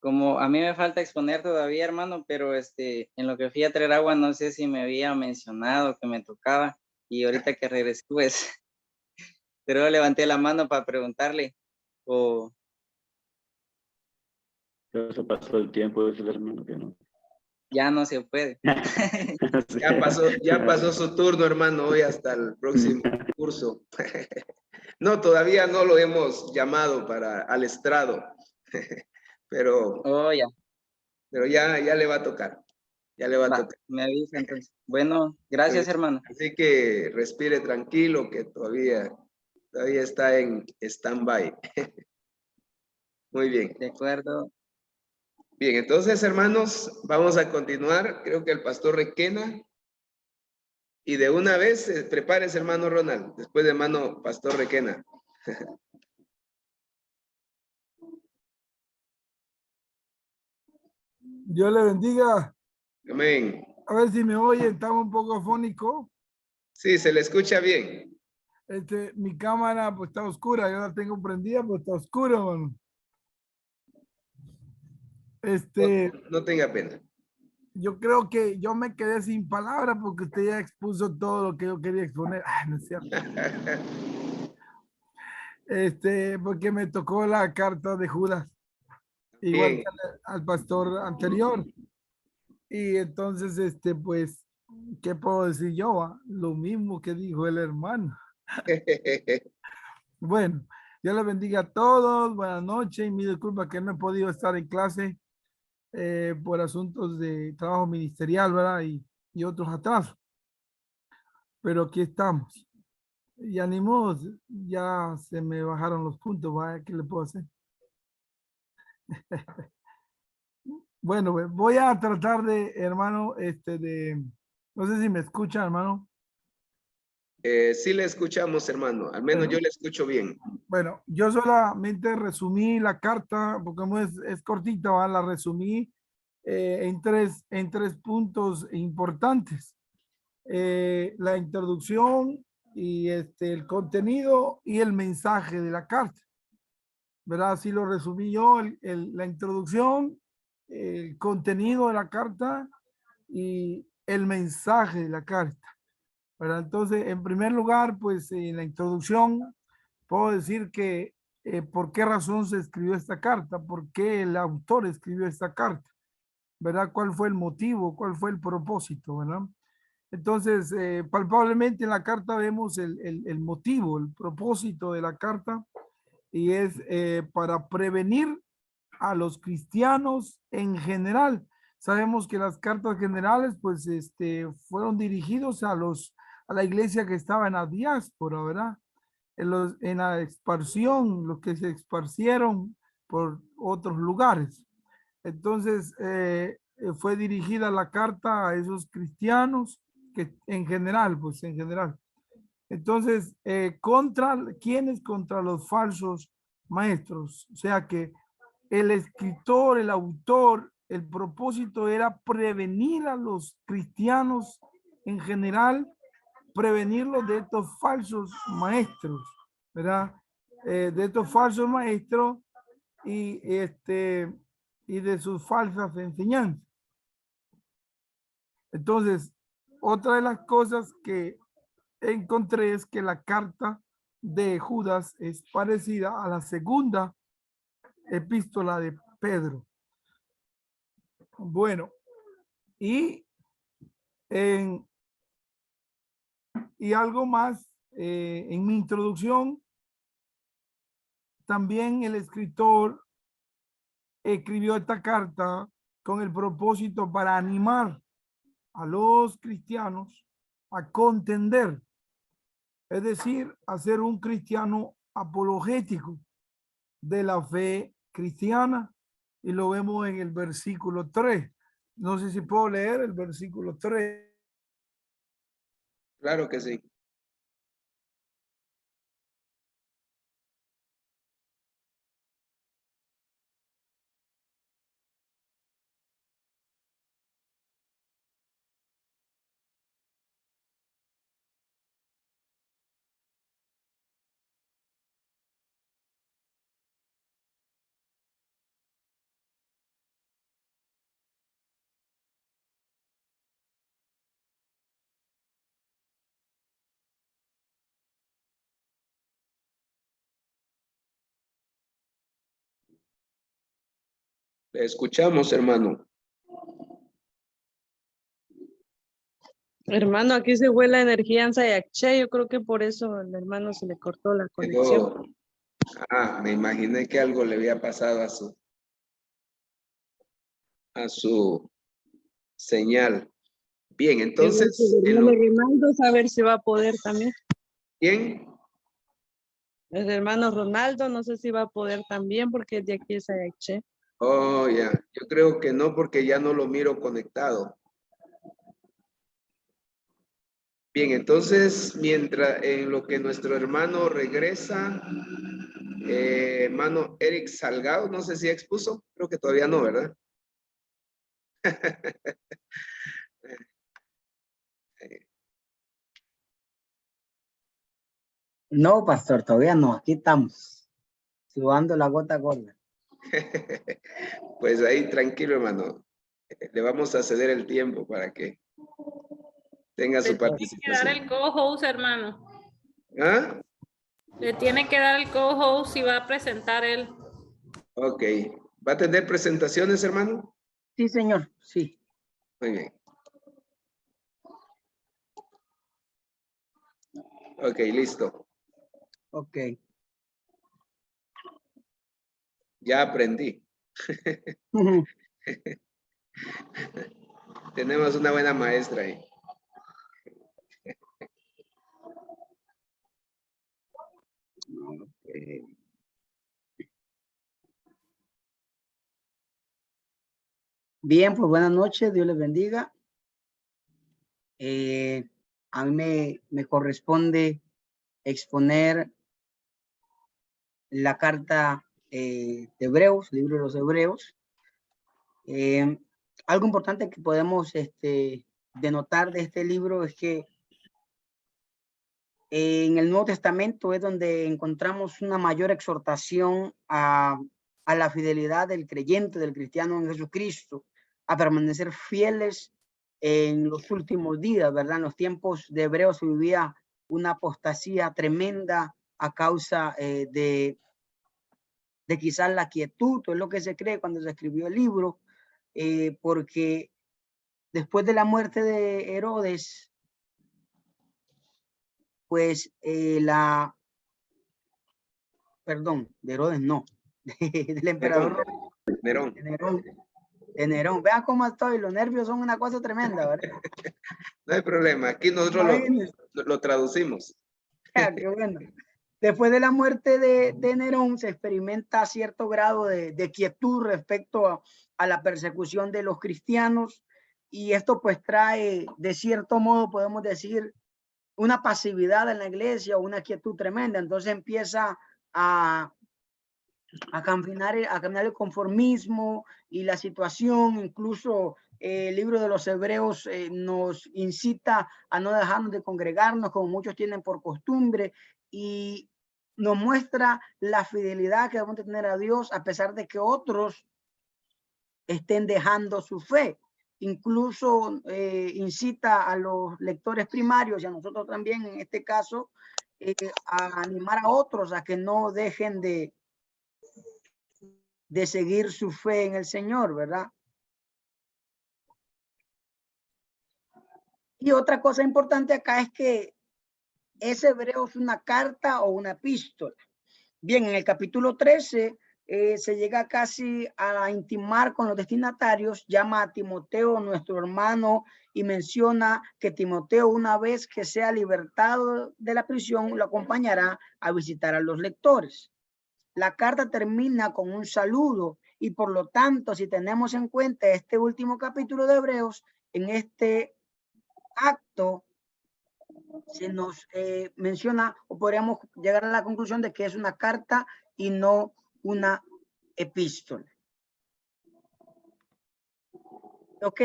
Como a mí me falta exponer todavía, hermano, pero en lo que fui a traer agua, no sé si me había mencionado que me tocaba, y ahorita que regresé, pues, pero levanté la mano para preguntarle, o Ya se pasó el tiempo, dice el hermano que no. ya no se puede. Ya pasó su turno, hermano, hoy hasta el próximo curso. No, todavía no lo hemos llamado al estrado, pero Oh, ya, ya le va a tocar, ya le va a va, tocar. me avisa entonces. Bueno, gracias, hermano. Así que respire tranquilo, que todavía está en stand-by. Muy bien. De acuerdo. Bien, entonces, hermanos, vamos a continuar. Creo que el pastor Requena. Y de una vez, prepárese, hermano Ronald, después de hermano pastor Requena. Dios le bendiga. Amén. A ver si me oyen, estaba un poco afónico. Sí, se le escucha bien. Mi cámara pues está oscura, yo la tengo prendida, pues está oscura, mano. No tenga pena. Yo creo que yo me quedé sin palabras porque usted ya expuso todo lo que yo quería exponer. Ay, no es cierto. Porque me tocó la carta de Judas, igual Bien. que al pastor anterior. Y entonces, pues, ¿qué puedo decir yo? Lo mismo que dijo el hermano. Bueno, Dios les bendiga a todos. Buenas noches y mi disculpa que no he podido estar en clase por asuntos de trabajo ministerial, ¿verdad? Y otros atrasos. Pero aquí estamos. Y ánimos, ya se me bajaron los puntos, ¿vaya? ¿Qué le puedo hacer? Bueno, pues, voy a tratar de, hermano, no sé si me escucha, hermano. Sí le escuchamos, hermano. Al menos Bueno. yo le escucho bien. Bueno, yo solamente resumí la carta, porque como es cortita, ¿va? La resumí en tres puntos importantes. La introducción y el contenido y el mensaje de la carta. ¿Verdad? Así lo resumí yo, la introducción, el contenido de la carta y el mensaje de la carta. ¿Verdad? Entonces, en primer lugar, pues en la introducción puedo decir que por qué razón se escribió esta carta, por qué el autor escribió esta carta, ¿verdad? ¿Cuál fue el motivo? ¿Cuál fue el propósito? ¿Verdad? Entonces, palpablemente en la carta vemos el motivo, el propósito de la carta, y es para prevenir a los cristianos en general. Sabemos que las cartas generales, pues, fueron dirigidos a la iglesia que estaba en la diáspora, ¿verdad? En la expansión, los que se esparcieron por otros lugares. Entonces, fue dirigida la carta a esos cristianos que en general, pues en general. Entonces, ¿quiénes? Contra los falsos maestros. O sea que el escritor, el autor, el propósito era prevenir a los cristianos en general, prevenirlos de estos falsos maestros, ¿verdad? De estos falsos maestros y, y de sus falsas enseñanzas. Entonces, otra de las cosas que encontré es que la carta de Judas es parecida a la segunda epístola de Pedro. Bueno, y en Y algo más, en mi introducción, también el escritor escribió esta carta con el propósito para animar a los cristianos a contender, es decir, a ser un cristiano apologético de la fe cristiana, y lo vemos en el versículo 3. No sé si puedo leer el versículo 3. Claro que sí. Le escuchamos, hermano. Hermano, aquí se fue la energía en Sayache. Yo creo que por eso al hermano se le cortó la conexión. Me imaginé que algo le había pasado a su señal. Bien, entonces, El hermano Ronaldo, saber si va a poder también. ¿quién? El hermano Ronaldo, no sé si va a poder también porque es de aquí de Sayache. Oh, ya. Yo creo que no, porque ya no lo miro conectado. Bien, entonces, mientras en lo que nuestro hermano regresa, hermano Eric Salgado, no sé si expuso, creo que todavía no, ¿verdad? No, pastor, todavía no. Aquí estamos, sudando la gota gorda. Pues ahí tranquilo, hermano. Le vamos a ceder el tiempo para que tenga su Le tiene que dar participación. el co-host, hermano. ¿Ah? Le tiene que dar el co-host y va a presentar él. Ok. ¿Va a tener presentaciones, hermano? Sí, señor, sí. Muy bien. Ok, listo. Ok. Ya aprendí. Tenemos una buena maestra ahí. Bien, pues buenas noches, Dios les bendiga. A mí me corresponde exponer la carta de Hebreos, libro de los Hebreos. Algo importante que podemos denotar de este libro es que en el Nuevo Testamento es donde encontramos una mayor exhortación a la fidelidad del creyente, del cristiano en Jesucristo, a permanecer fieles en los últimos días, ¿verdad? En los tiempos de Hebreos se vivía una apostasía tremenda a causa de quizás la quietud, o es lo que se cree cuando se escribió el libro, porque después de la muerte de Herodes, pues perdón, de Herodes no, del emperador Nerón. de Nerón. Vean cómo estoy, los nervios son una cosa tremenda, ¿verdad? No hay problema. Aquí nosotros lo traducimos. Qué bueno. Después de la muerte de Nerón se experimenta cierto grado de quietud respecto a la persecución de los cristianos, y esto pues trae, de cierto modo podemos decir, una pasividad en la iglesia o una quietud tremenda. Entonces empieza a caminar el conformismo y la situación. Incluso el libro de los Hebreos nos incita a no dejarnos de congregarnos como muchos tienen por costumbre, y nos muestra la fidelidad que debemos de tener a Dios a pesar de que otros estén dejando su fe. Incluso incita a los lectores primarios y a nosotros también en este caso a animar a otros a que no dejen de seguir su fe en el Señor, ¿verdad? Y otra cosa importante acá es que ¿es Hebreos una carta o una epístola? Bien, en el capítulo 13 se llega casi a intimar con los destinatarios, llama a Timoteo nuestro hermano y menciona que Timoteo, una vez que sea libertado de la prisión, lo acompañará a visitar a los lectores. La carta termina con un saludo y por lo tanto, si tenemos en cuenta este último capítulo de Hebreos, en este acto se nos menciona o podríamos llegar a la conclusión de que es una carta y no una epístola. Ok,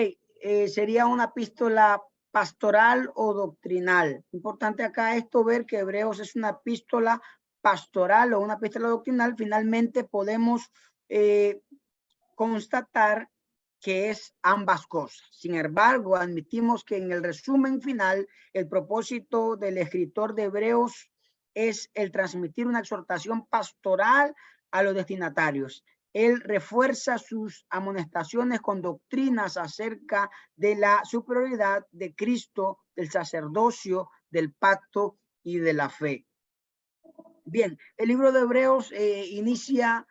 sería una epístola pastoral o doctrinal. Importante acá esto ver que Hebreos es una epístola pastoral o una epístola doctrinal. Finalmente podemos constatar que es ambas cosas. Sin embargo, admitimos que en el resumen final, el propósito del escritor de Hebreos es el transmitir una exhortación pastoral a los destinatarios. Él refuerza sus amonestaciones con doctrinas acerca de la superioridad de Cristo, del sacerdocio, del pacto y de la fe. Bien, el libro de Hebreos inicia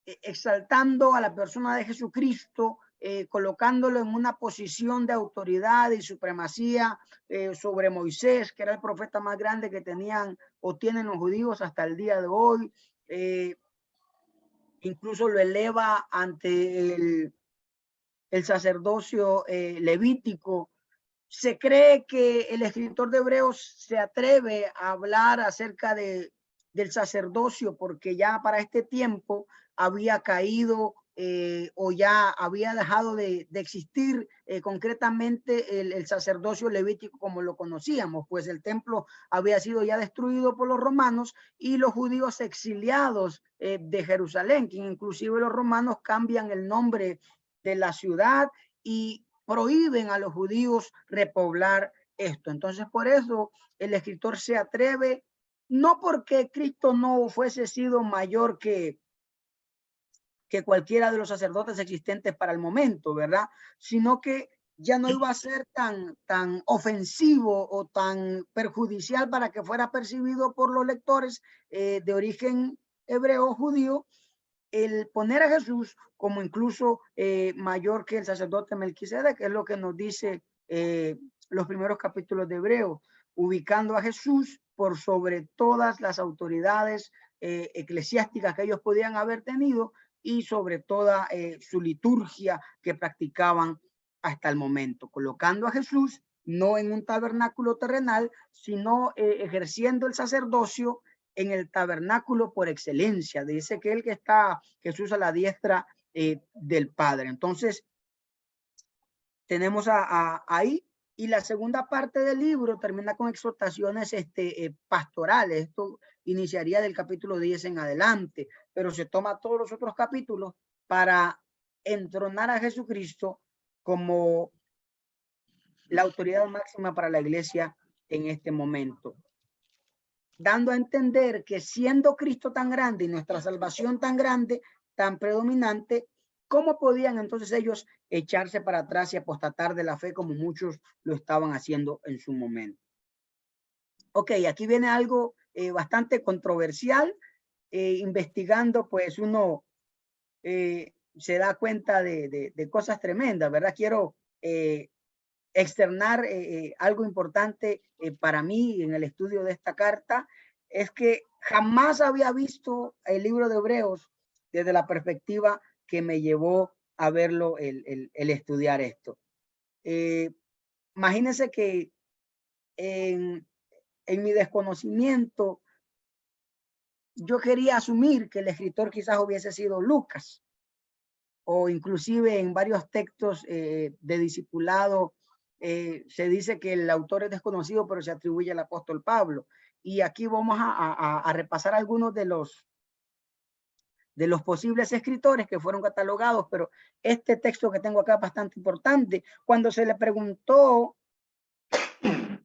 exaltando a la persona de Jesucristo, colocándolo en una posición de autoridad y supremacía sobre Moisés, que era el profeta más grande que tenían o tienen los judíos hasta el día de hoy. Incluso lo eleva ante el sacerdocio levítico. Se cree que el escritor de Hebreos se atreve a hablar acerca del sacerdocio porque ya para este tiempo había caído o ya había dejado de existir concretamente el sacerdocio levítico como lo conocíamos, pues el templo había sido ya destruido por los romanos y los judíos exiliados de Jerusalén, que inclusive los romanos cambian el nombre de la ciudad y prohíben a los judíos repoblar esto. Entonces, por eso el escritor se atreve, no porque Cristo no fuese sido mayor que cualquiera de los sacerdotes existentes para el momento, ¿verdad? Sino que ya no iba a ser tan ofensivo o tan perjudicial para que fuera percibido por los lectores de origen hebreo judío, el poner a Jesús como incluso mayor que el sacerdote Melquisedec, que es lo que nos dice los primeros capítulos de Hebreo, ubicando a Jesús por sobre todas las autoridades eclesiásticas que ellos podían haber tenido y sobre toda su liturgia que practicaban hasta el momento, colocando a Jesús no en un tabernáculo terrenal, sino ejerciendo el sacerdocio en el tabernáculo por excelencia. Dice que el que está Jesús a la diestra del Padre. Entonces, tenemos ahí, y la segunda parte del libro termina con exhortaciones pastorales. Esto iniciaría del capítulo 10 en adelante, pero se toma todos los otros capítulos para entronar a Jesucristo como la autoridad máxima para la iglesia en este momento, dando a entender que siendo Cristo tan grande y nuestra salvación tan grande, tan predominante, ¿cómo podían entonces ellos echarse para atrás y apostatar de la fe como muchos lo estaban haciendo en su momento? Ok, aquí viene algo bastante controversial. Investigando, pues uno se da cuenta de cosas tremendas, ¿verdad? Quiero externar algo importante para mí en el estudio de esta carta, es que jamás había visto el libro de Hebreos desde la perspectiva que me llevó a verlo, el estudiar esto. Imagínense que en mi desconocimiento, yo quería asumir que el escritor quizás hubiese sido Lucas, o inclusive en varios textos de discipulado se dice que el autor es desconocido, pero se atribuye al apóstol Pablo. Y aquí vamos a repasar algunos de los posibles escritores que fueron catalogados, pero este texto que tengo acá es bastante importante. Cuando se le preguntó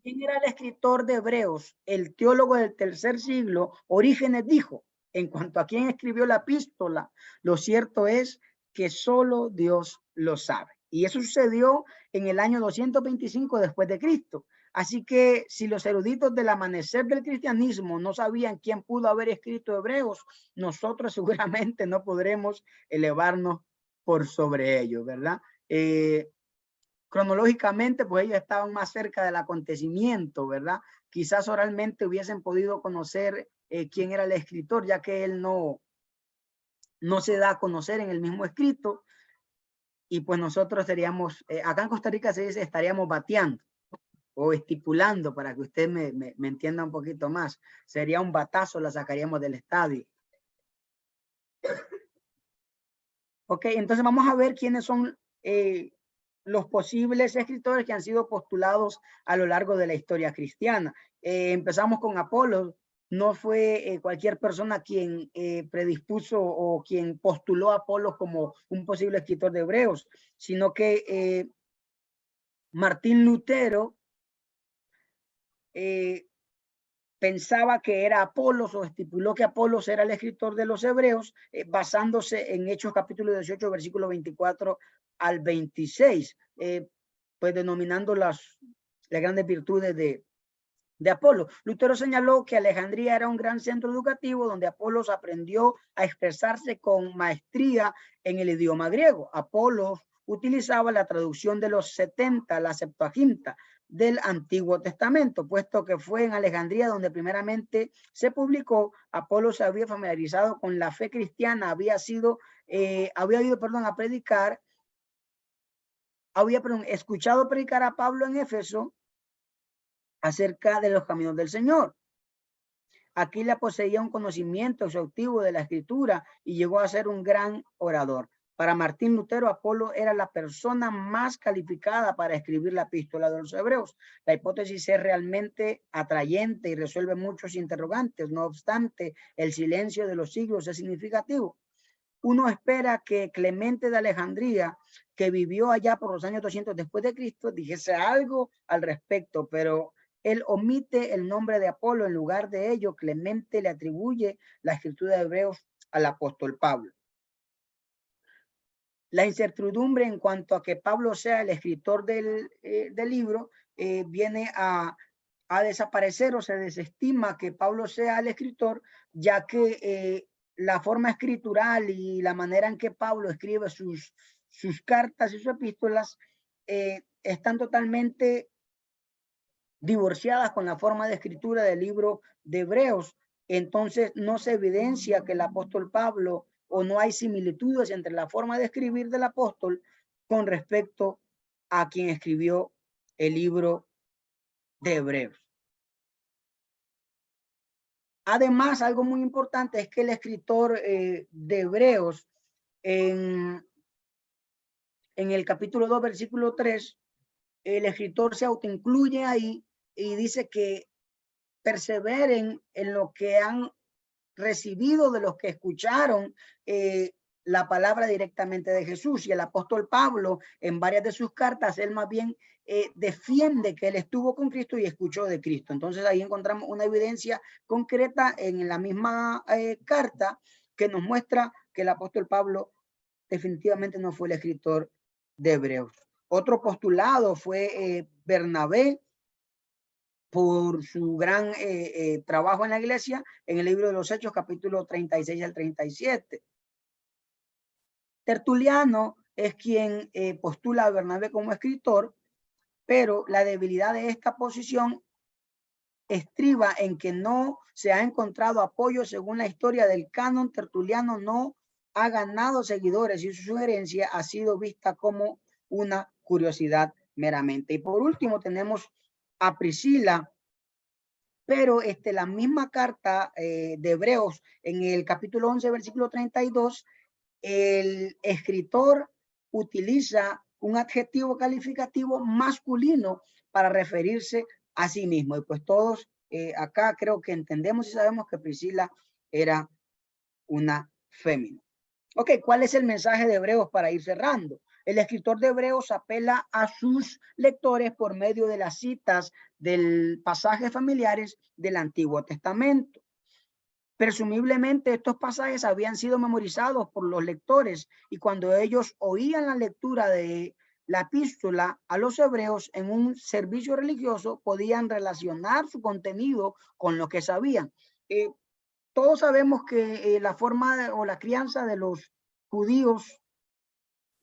quién era el escritor de Hebreos, el teólogo del tercer siglo, Orígenes dijo, en cuanto a quién escribió la epístola, lo cierto es que solo Dios lo sabe. Y eso sucedió en el año 225 después de Cristo. Así que si los eruditos del amanecer del cristianismo no sabían quién pudo haber escrito Hebreos, nosotros seguramente no podremos elevarnos por sobre ellos, ¿verdad? Cronológicamente, pues ellos estaban más cerca del acontecimiento, ¿verdad? Quizás oralmente hubiesen podido conocer quién era el escritor, ya que él no se da a conocer en el mismo escrito. Y pues nosotros seríamos, acá en Costa Rica se dice, estaríamos bateando o estipulando, para que usted me entienda un poquito más. Sería un batazo, la sacaríamos del estadio. Ok, entonces vamos a ver quiénes son los posibles escritores que han sido postulados a lo largo de la historia cristiana. Empezamos con Apolo. No fue cualquier persona quien predispuso o quien postuló a Apolo como un posible escritor de Hebreos, sino que Martín Lutero pensaba que era Apolos, o estipuló que Apolos era el escritor de los Hebreos, basándose en Hechos capítulo 18, versículo 24 al 26, pues denominando las grandes virtudes de Apolo. Lutero señaló que Alejandría era un gran centro educativo donde Apolos aprendió a expresarse con maestría en el idioma griego. Apolos utilizaba la traducción de los 70, la Septuaginta del Antiguo Testamento, puesto que fue en Alejandría donde primeramente se publicó. Apolos se había familiarizado con la fe cristiana, había ido a predicar, había escuchado predicar a Pablo en Éfeso acerca de los caminos del Señor. Aquila poseía un conocimiento exhaustivo de la escritura y llegó a ser un gran orador. Para Martín Lutero, Apolo era la persona más calificada para escribir la epístola de los Hebreos. La hipótesis es realmente atrayente y resuelve muchos interrogantes. No obstante, el silencio de los siglos es significativo. Uno espera que Clemente de Alejandría, que vivió allá por los años 200 después de Cristo, dijese algo al respecto, pero él omite el nombre de Apolo. En lugar de ello, Clemente le atribuye la escritura de Hebreos al apóstol Pablo. La incertidumbre en cuanto a que Pablo sea el escritor del libro viene a desaparecer, o se desestima que Pablo sea el escritor, ya que la forma escritural y la manera en que Pablo escribe sus cartas y sus epístolas están totalmente divorciadas con la forma de escritura del libro de Hebreos. Entonces no se evidencia que el apóstol Pablo, o no hay similitudes entre la forma de escribir del apóstol con respecto a quien escribió el libro de Hebreos. Además, algo muy importante es que el escritor de Hebreos en el capítulo 2, versículo 3, el escritor se autoincluye ahí y dice que perseveren en lo que han recibido de los que escucharon la palabra directamente de Jesús. Y el apóstol Pablo, en varias de sus cartas, él más bien defiende que él estuvo con Cristo y escuchó de Cristo. Entonces ahí encontramos una evidencia concreta en la misma carta que nos muestra que el apóstol Pablo definitivamente no fue el escritor de Hebreos. Otro postulado fue Bernabé, por su gran trabajo en la iglesia, en el libro de los Hechos, capítulo 36 al 37. Tertuliano es quien postula a Bernabé como escritor, pero la debilidad de esta posición estriba en que no se ha encontrado apoyo. Según la historia del canon, Tertuliano no ha ganado seguidores y su sugerencia ha sido vista como una curiosidad meramente. Y por último tenemos a Priscila, pero la misma carta de Hebreos, en el capítulo 11, versículo 32, el escritor utiliza un adjetivo calificativo masculino para referirse a sí mismo. Y pues todos acá creo que entendemos y sabemos que Priscila era una fémina. Ok, ¿cuál es el mensaje de Hebreos para ir cerrando? El escritor de Hebreos apela a sus lectores por medio de las citas del pasajes familiares del Antiguo Testamento. Presumiblemente estos pasajes habían sido memorizados por los lectores y cuando ellos oían la lectura de la epístola a los hebreos en un servicio religioso podían relacionar su contenido con lo que sabían. Todos sabemos que la forma o la crianza de los judíos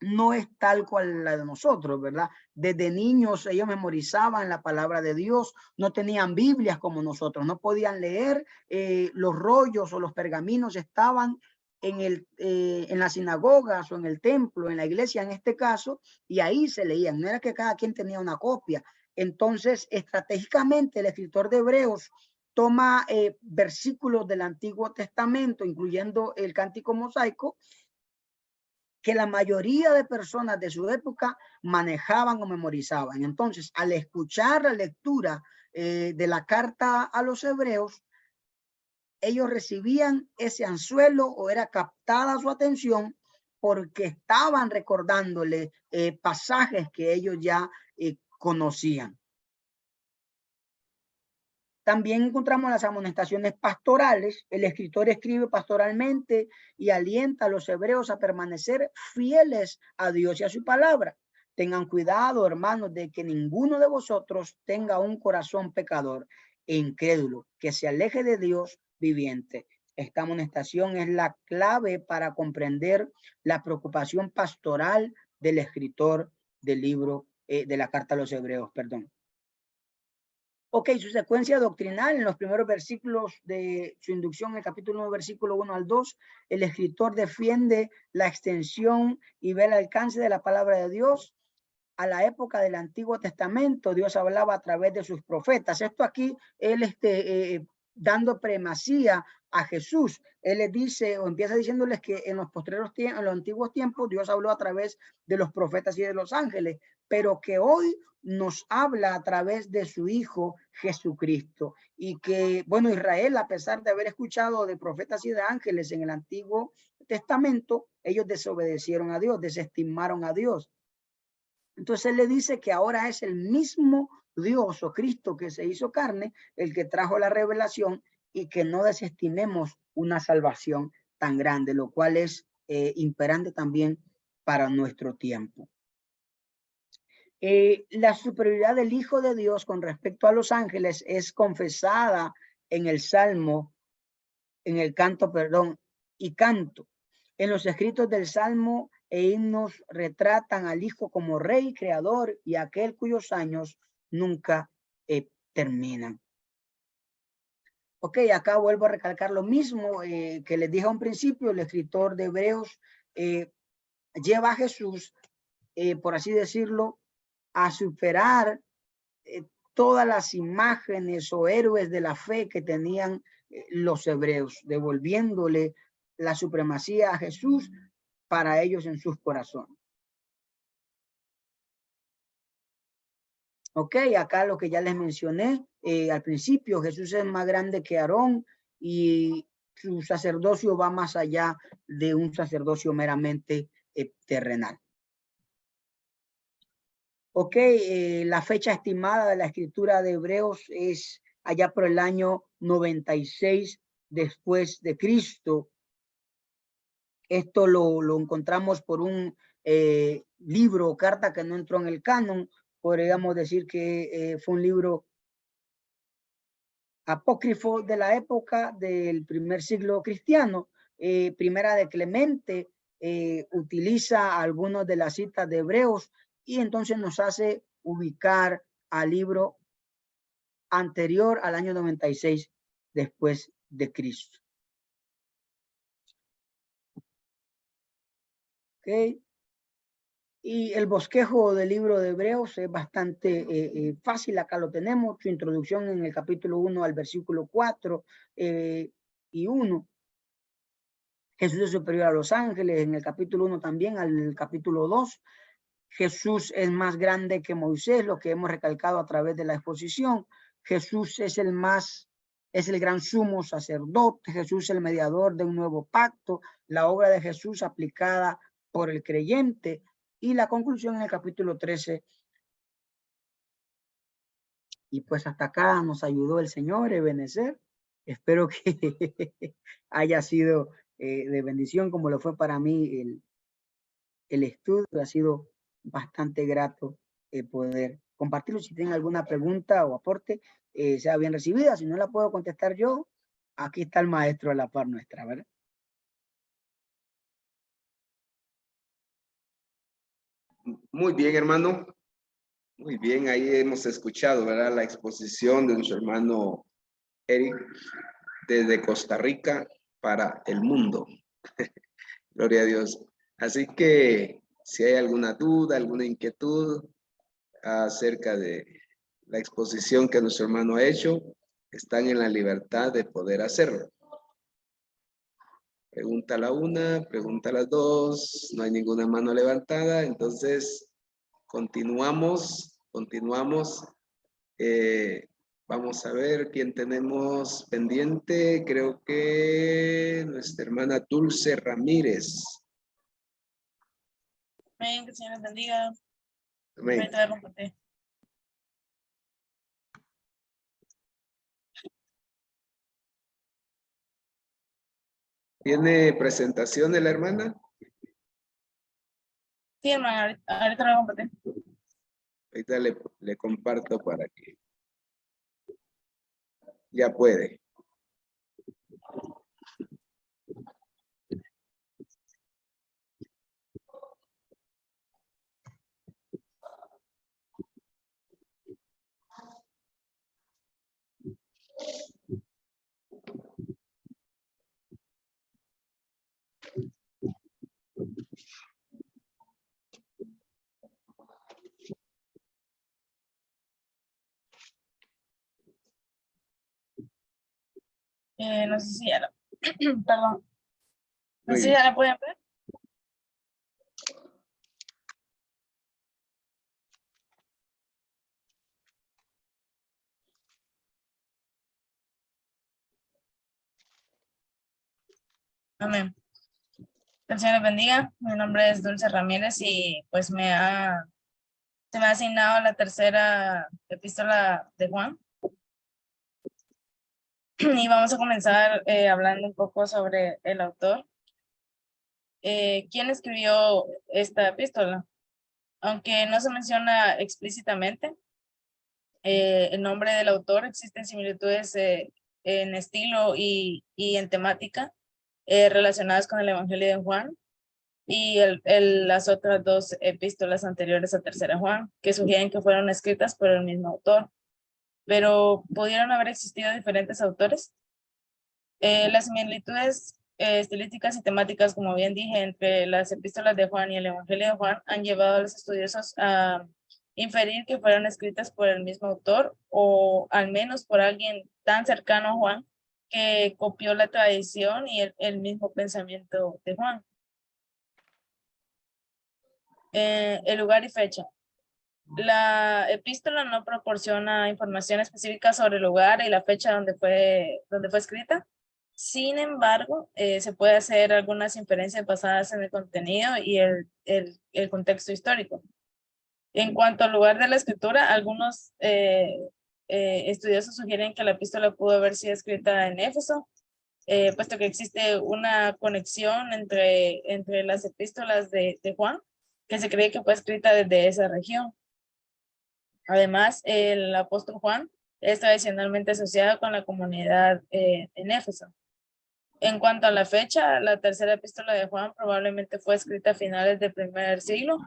no es tal cual la de nosotros, ¿verdad? Desde niños ellos memorizaban la palabra de Dios, no tenían Biblias como nosotros, no podían leer, los rollos o los pergaminos estaban en las sinagogas o en el templo, en la iglesia en este caso, y ahí se leían, no era que cada quien tenía una copia. Entonces, estratégicamente, el escritor de Hebreos toma versículos del Antiguo Testamento, incluyendo el Cántico Mosaico, que la mayoría de personas de su época manejaban o memorizaban. Entonces, al escuchar la lectura de la carta a los hebreos, ellos recibían ese anzuelo o era captada su atención porque estaban recordándole pasajes que ellos ya conocían. También encontramos las amonestaciones pastorales. El escritor escribe pastoralmente y alienta a los hebreos a permanecer fieles a Dios y a su palabra. Tengan cuidado, hermanos, de que ninguno de vosotros tenga un corazón pecador e incrédulo, que se aleje de Dios viviente. Esta amonestación es la clave para comprender la preocupación pastoral del escritor del libro de la carta a los hebreos, perdón. Ok, su secuencia doctrinal en los primeros versículos de su inducción, el capítulo 1, versículo 1 al 2, el escritor defiende la extensión y ve el alcance de la palabra de Dios. A la época del Antiguo Testamento, Dios hablaba a través de sus profetas. Esto aquí, él dando primacía a Jesús. Él les dice o empieza diciéndoles que en los postreros tiempos, en los antiguos tiempos, Dios habló a través de los profetas y de los ángeles, pero que hoy nos habla a través de su Hijo Jesucristo. Y que, bueno, Israel, a pesar de haber escuchado de profetas y de ángeles en el Antiguo Testamento, ellos desobedecieron a Dios, desestimaron a Dios. Entonces él le dice que ahora es el mismo Dios o Cristo que se hizo carne, el que trajo la revelación, y que no desestimemos una salvación tan grande, lo cual es imperante también para nuestro tiempo. La superioridad del Hijo de Dios con respecto a los ángeles es confesada en el Salmo, en el canto, perdón, y canto. En los escritos del Salmo e himnos retratan al Hijo como Rey, Creador y aquel cuyos años nunca terminan. Ok, acá vuelvo a recalcar lo mismo que les dije a un principio. El escritor de Hebreos lleva a Jesús, por así decirlo, a superar todas las imágenes o héroes de la fe que tenían los hebreos, devolviéndole la supremacía a Jesús para ellos en sus corazones. Ok, acá lo que ya les mencioné al principio, Jesús es más grande que Aarón y su sacerdocio va más allá de un sacerdocio meramente terrenal. Ok, la fecha estimada de la escritura de Hebreos es allá por el año 96 después de Cristo. Esto lo encontramos por un libro o carta que no entró en el canon. Podríamos decir que fue un libro apócrifo de la época del primer siglo cristiano. Primera de Clemente utiliza algunas de las citas de Hebreos y entonces nos hace ubicar al libro anterior al año 96 después de Cristo. Ok. Y el bosquejo del libro de Hebreos es bastante fácil. Acá lo tenemos, su introducción en el capítulo 1 al versículo 4 y 1. Jesús es superior a los ángeles, en el capítulo 1 también al capítulo 2. Jesús es más grande que Moisés, lo que hemos recalcado a través de la exposición. Jesús es el gran sumo sacerdote. Jesús es el mediador de un nuevo pacto. La obra de Jesús aplicada por el creyente. Y la conclusión en el capítulo 13. Y pues hasta acá nos ayudó el Señor Ebenezer. Espero que haya sido de bendición como lo fue para mí el estudio. Ha sido bastante grato poder compartirlo. Si tienen alguna pregunta o aporte, sea bien recibida. Si no la puedo contestar yo, aquí está el maestro a la par nuestra, ¿verdad? Muy bien, hermano. Muy bien, ahí hemos escuchado, ¿verdad? La exposición de nuestro hermano Eric desde Costa Rica para el mundo. Gloria a Dios. Así que si hay alguna duda, alguna inquietud acerca de la exposición que nuestro hermano ha hecho, están en la libertad de poder hacerlo. Pregunta la una, pregunta las dos, no hay ninguna mano levantada, entonces continuamos. Vamos a ver quién tenemos pendiente. Creo que nuestra hermana Dulce Ramírez. Amén, que el Señor les bendiga. Amén. Ahorita voy a compartir. ¿Tiene presentación de la hermana? Sí, hermano, ahorita lo voy a compartir. Ahorita le comparto para que ya puede. No sé si ya la, perdón. No Muy sé si bien. ya la pueden ver. Amén. Que el Señor les bendiga. Mi nombre es Dulce Ramírez y pues se me ha asignado la tercera epístola de Juan. Y vamos a comenzar hablando un poco sobre el autor. ¿Quién escribió esta epístola? Aunque no se menciona explícitamente el nombre del autor, existen similitudes en estilo y en temática relacionadas con el Evangelio de Juan y las otras dos epístolas anteriores a Tercera Juan, que sugieren que fueron escritas por el mismo autor. Pero ¿pudieron haber existido diferentes autores? Las similitudes estilísticas y temáticas, como bien dije, entre las epístolas de Juan y el Evangelio de Juan han llevado a los estudiosos a inferir que fueron escritas por el mismo autor o al menos por alguien tan cercano a Juan que copió la tradición y el mismo pensamiento de Juan. El lugar y fecha. La epístola no proporciona información específica sobre el lugar y la fecha donde fue escrita. Sin embargo, se puede hacer algunas inferencias basadas en el contenido y el contexto histórico. En cuanto al lugar de la escritura, algunos estudiosos sugieren que la epístola pudo haber sido escrita en Éfeso, puesto que existe una conexión entre las epístolas de Juan, que se cree que fue escrita desde esa región. Además, el apóstol Juan es tradicionalmente asociado con la comunidad en Éfeso. En cuanto a la fecha, la tercera epístola de Juan probablemente fue escrita a finales del primer siglo,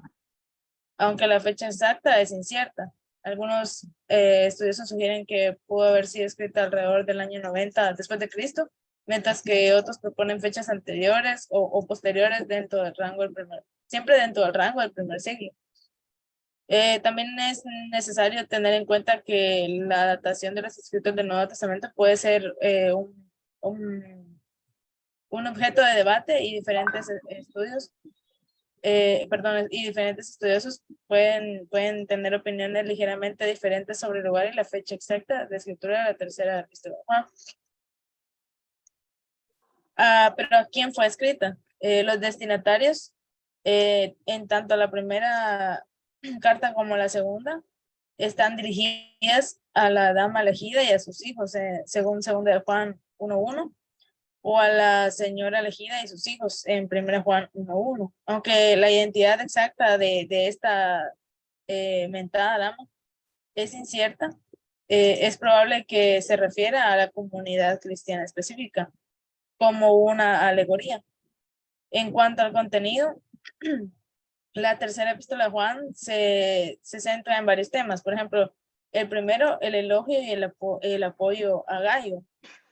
aunque la fecha exacta es incierta. Algunos estudiosos sugieren que pudo haber sido escrita alrededor del año 90 después de Cristo, mientras que otros proponen fechas anteriores o posteriores siempre dentro del rango del primer siglo. También es necesario tener en cuenta que la datación de los escritos del Nuevo Testamento puede ser un objeto de debate y diferentes diferentes estudiosos pueden tener opiniones ligeramente diferentes sobre el lugar y la fecha exacta de escritura de la tercera epístola de Juan. Pero ¿a quién fue escrita? Los destinatarios, en tanto la primera carta como la segunda, están dirigidas a la dama elegida y a sus hijos, según 2 de Juan 1:1. o a la señora elegida y sus hijos en 1 Juan 1:1. Aunque la identidad exacta de esta mentada dama es incierta, es probable que se refiera a la comunidad cristiana específica como una alegoría. En cuanto al contenido, la tercera epístola de Juan se centra en varios temas. Por ejemplo, el primero, el elogio y el apoyo a Gayo.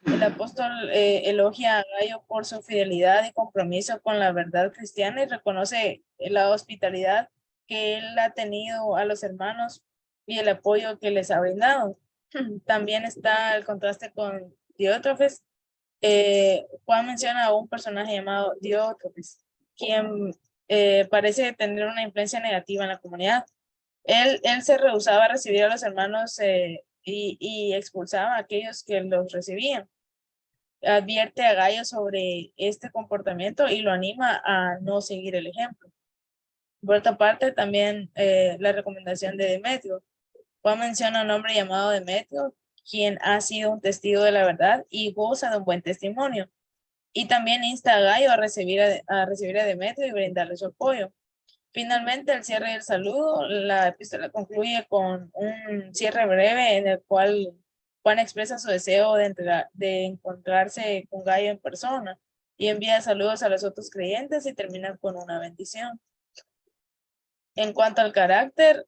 El apóstol elogia a Gayo por su fidelidad y compromiso con la verdad cristiana y reconoce la hospitalidad que él ha tenido a los hermanos y el apoyo que les ha brindado. También está el contraste con Diótrefes. Juan menciona a un personaje llamado Diótrefes, quien parece tener una influencia negativa en la comunidad. Él se rehusaba a recibir a los hermanos y expulsaba a aquellos que los recibían. Advierte a Gayo sobre este comportamiento y lo anima a no seguir el ejemplo. Por otra parte, también la recomendación de Demetrio. Juan menciona a un hombre llamado Demetrio, quien ha sido un testigo de la verdad y goza de un buen testimonio. Y también insta a Gayo a recibir a Demetrio y brindarle su apoyo. Finalmente, el cierre del saludo, la epístola concluye con un cierre breve en el cual Juan expresa su deseo de encontrarse con Gayo en persona y envía saludos a los otros creyentes y termina con una bendición. En cuanto al carácter,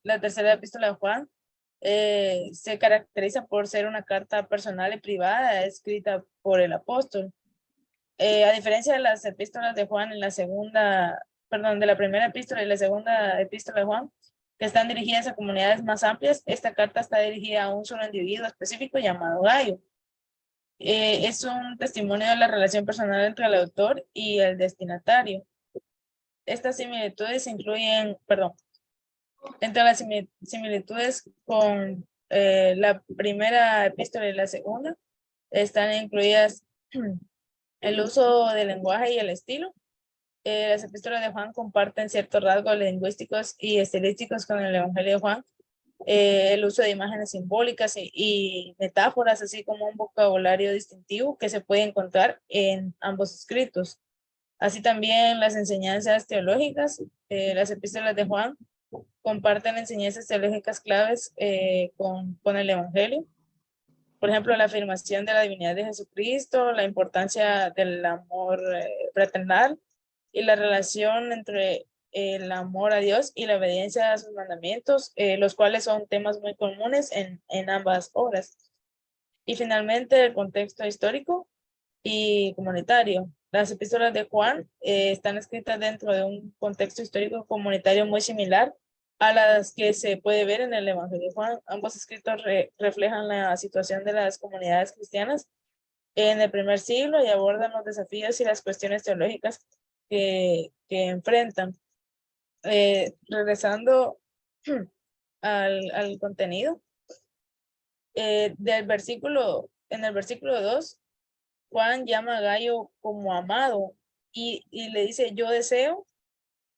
la tercera epístola de Juan se caracteriza por ser una carta personal y privada escrita por el apóstol. A diferencia de las epístolas de Juan en de la primera epístola y la segunda epístola de Juan, que están dirigidas a comunidades más amplias, esta carta está dirigida a un solo individuo específico llamado Gayo. Es un testimonio de la relación personal entre el autor y el destinatario. Estas similitudes entre las similitudes con la primera epístola y la segunda, están incluidas el uso del lenguaje y el estilo. Las epístolas de Juan comparten ciertos rasgos lingüísticos y estilísticos con el Evangelio de Juan. El uso de imágenes simbólicas y metáforas, así como un vocabulario distintivo que se puede encontrar en ambos escritos. Así también las enseñanzas teológicas. Las epístolas de Juan comparten enseñanzas teológicas claves con el Evangelio. Por ejemplo, la afirmación de la divinidad de Jesucristo, la importancia del amor fraternal y la relación entre el amor a Dios y la obediencia a sus mandamientos, los cuales son temas muy comunes en ambas obras. Y finalmente, el contexto histórico y comunitario. Las epístolas de Juan están escritas dentro de un contexto histórico comunitario muy similar a las que se puede ver en el Evangelio de Juan. Ambos escritos reflejan la situación de las comunidades cristianas en el primer siglo y abordan los desafíos y las cuestiones teológicas que enfrentan. Regresando al contenido, en el versículo 2, Juan llama a Gayo como amado y le dice: yo deseo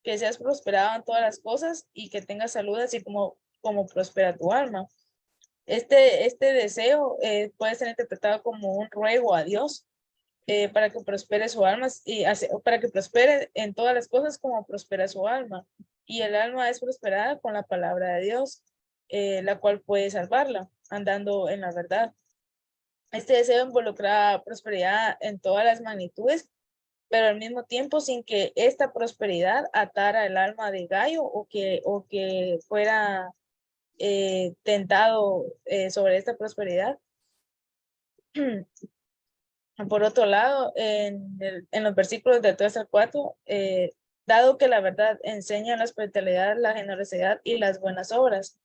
que seas prosperado en todas las cosas y que tengas salud así como prospera tu alma. Este deseo puede ser interpretado como un ruego a Dios para que prospere su alma y para que prospere en todas las cosas como prospera su alma. Y el alma es prosperada con la palabra de Dios, la cual puede salvarla andando en la verdad. Este deseo involucra prosperidad en todas las magnitudes, pero al mismo tiempo sin que esta prosperidad atara el alma de Gayo o que fuera tentado sobre esta prosperidad. Por otro lado, en los versículos del 3 al 4, dado que la verdad enseña la hospitalidad, la generosidad y las buenas obras,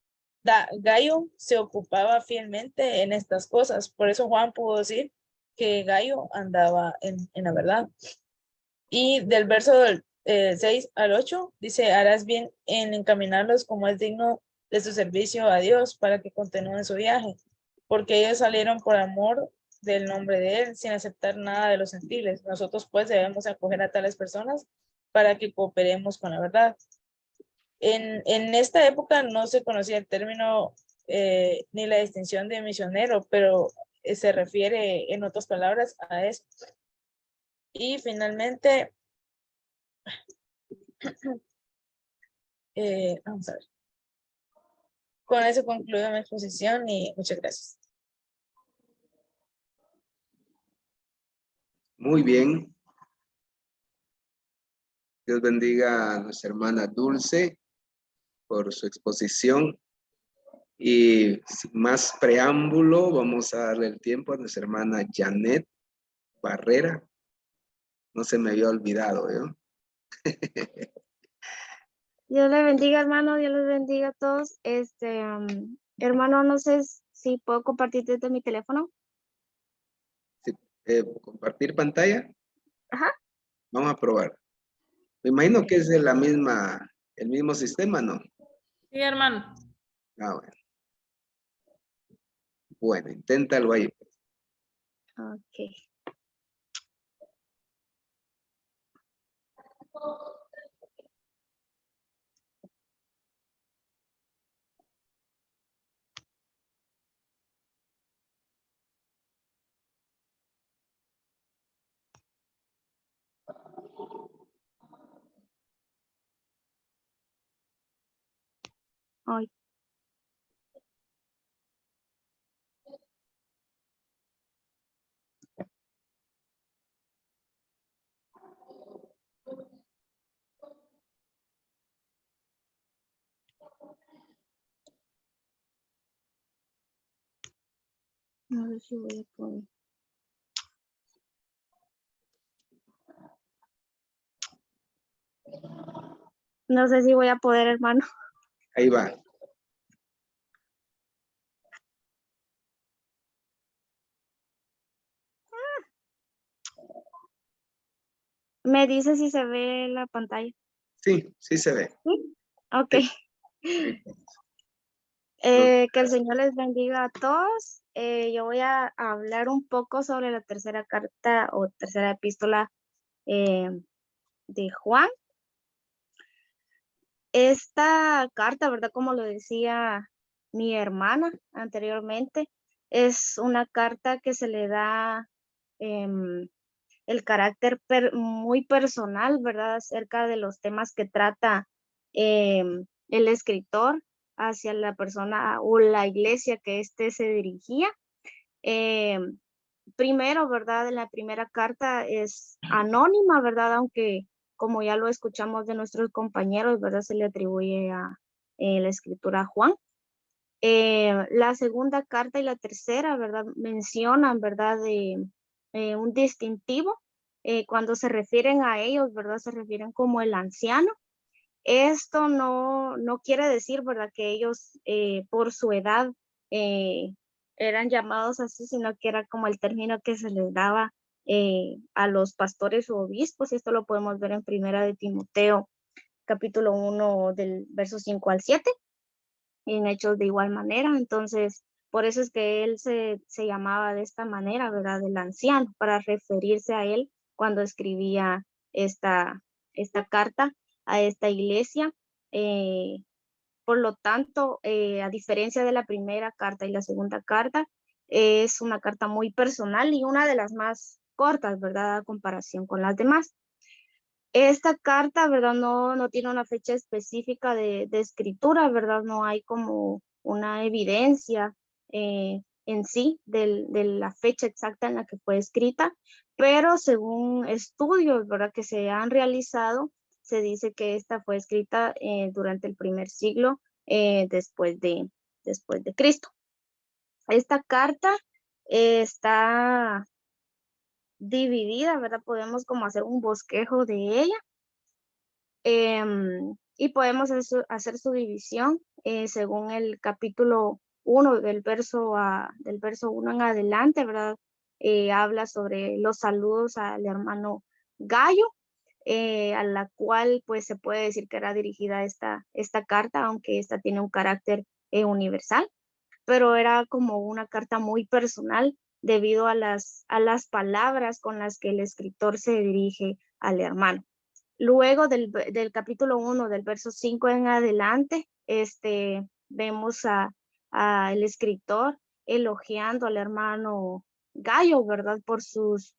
Gayo se ocupaba fielmente en estas cosas. Por eso Juan pudo decir que Gayo andaba en la verdad. Y del verso del 6 al 8 dice: harás bien en encaminarlos como es digno de su servicio a Dios para que continúen su viaje, porque ellos salieron por amor del nombre de él sin aceptar nada de los gentiles. Nosotros pues debemos acoger a tales personas para que cooperemos con la verdad. En esta época no se conocía el término ni la distinción de misionero, pero se refiere, en otras palabras, a eso. Y finalmente, vamos a ver. Con eso concluyo mi exposición y muchas gracias. Muy bien. Dios bendiga a nuestra hermana Dulce por su exposición. Y sin más preámbulo, vamos a darle el tiempo a nuestra hermana Janet Barrera. No se me había olvidado, ¿yo? Dios le bendiga, hermano. Dios les bendiga a todos. Hermano, no sé si puedo compartir desde mi teléfono. ¿Compartir pantalla? Ajá. Vamos a probar. Me imagino que es de el mismo sistema, ¿no? Sí, hermano. Ah, bueno. Bueno, inténtalo ahí. Ok. Ay. No sé si voy a poder. No sé si voy a poder, hermano. Ahí va. Me dice si se ve la pantalla. Sí, sí se ve. ¿Sí? Ok. Sí. Que el Señor les bendiga a todos. Yo voy a hablar un poco sobre la tercera carta o tercera epístola de Juan. Esta carta, ¿verdad? Como lo decía mi hermana anteriormente, es una carta que se le da el carácter muy personal, ¿verdad? Acerca de los temas que trata el escritor hacia la persona o la iglesia que éste se dirigía. Primero, ¿verdad? En la primera carta es anónima, ¿verdad? Aunque como ya lo escuchamos de nuestros compañeros, ¿verdad? Se le atribuye a la escritura a Juan. La segunda carta y la tercera, ¿verdad? Mencionan, ¿verdad? De un distintivo. Cuando se refieren a ellos, ¿verdad? Se refieren como el anciano. Esto no quiere decir, ¿verdad? Que ellos por su edad eran llamados así, sino que era como el término que se les daba a los pastores o obispos. Y esto lo podemos ver en Primera de Timoteo, capítulo 1, del verso 5 al 7. Y en Hechos de igual manera. Entonces, por eso es que él se llamaba de esta manera, ¿verdad? El anciano, para referirse a él cuando escribía esta carta a esta iglesia. Por lo tanto, a diferencia de la primera carta y la segunda carta, es una carta muy personal y una de las más cortas, ¿verdad? A comparación con las demás. Esta carta, ¿verdad? No tiene una fecha específica de escritura, ¿verdad? No hay como una evidencia en sí de la fecha exacta en la que fue escrita, pero según estudios, ¿verdad? Que se han realizado, se dice que esta fue escrita durante el primer siglo después de Cristo. Esta carta está dividida, ¿verdad? Podemos como hacer un bosquejo de ella. Y podemos hacer su división según el capítulo 1 del verso 1 en adelante, ¿verdad? Habla sobre los saludos al hermano Gallo, a la cual pues se puede decir que era dirigida esta carta, aunque esta tiene un carácter universal, pero era como una carta muy personal debido a las palabras con las que el escritor se dirige al hermano. Luego del capítulo 1, del verso 5 en adelante, vemos a el escritor elogiando al hermano Gallo, ¿verdad? Por sus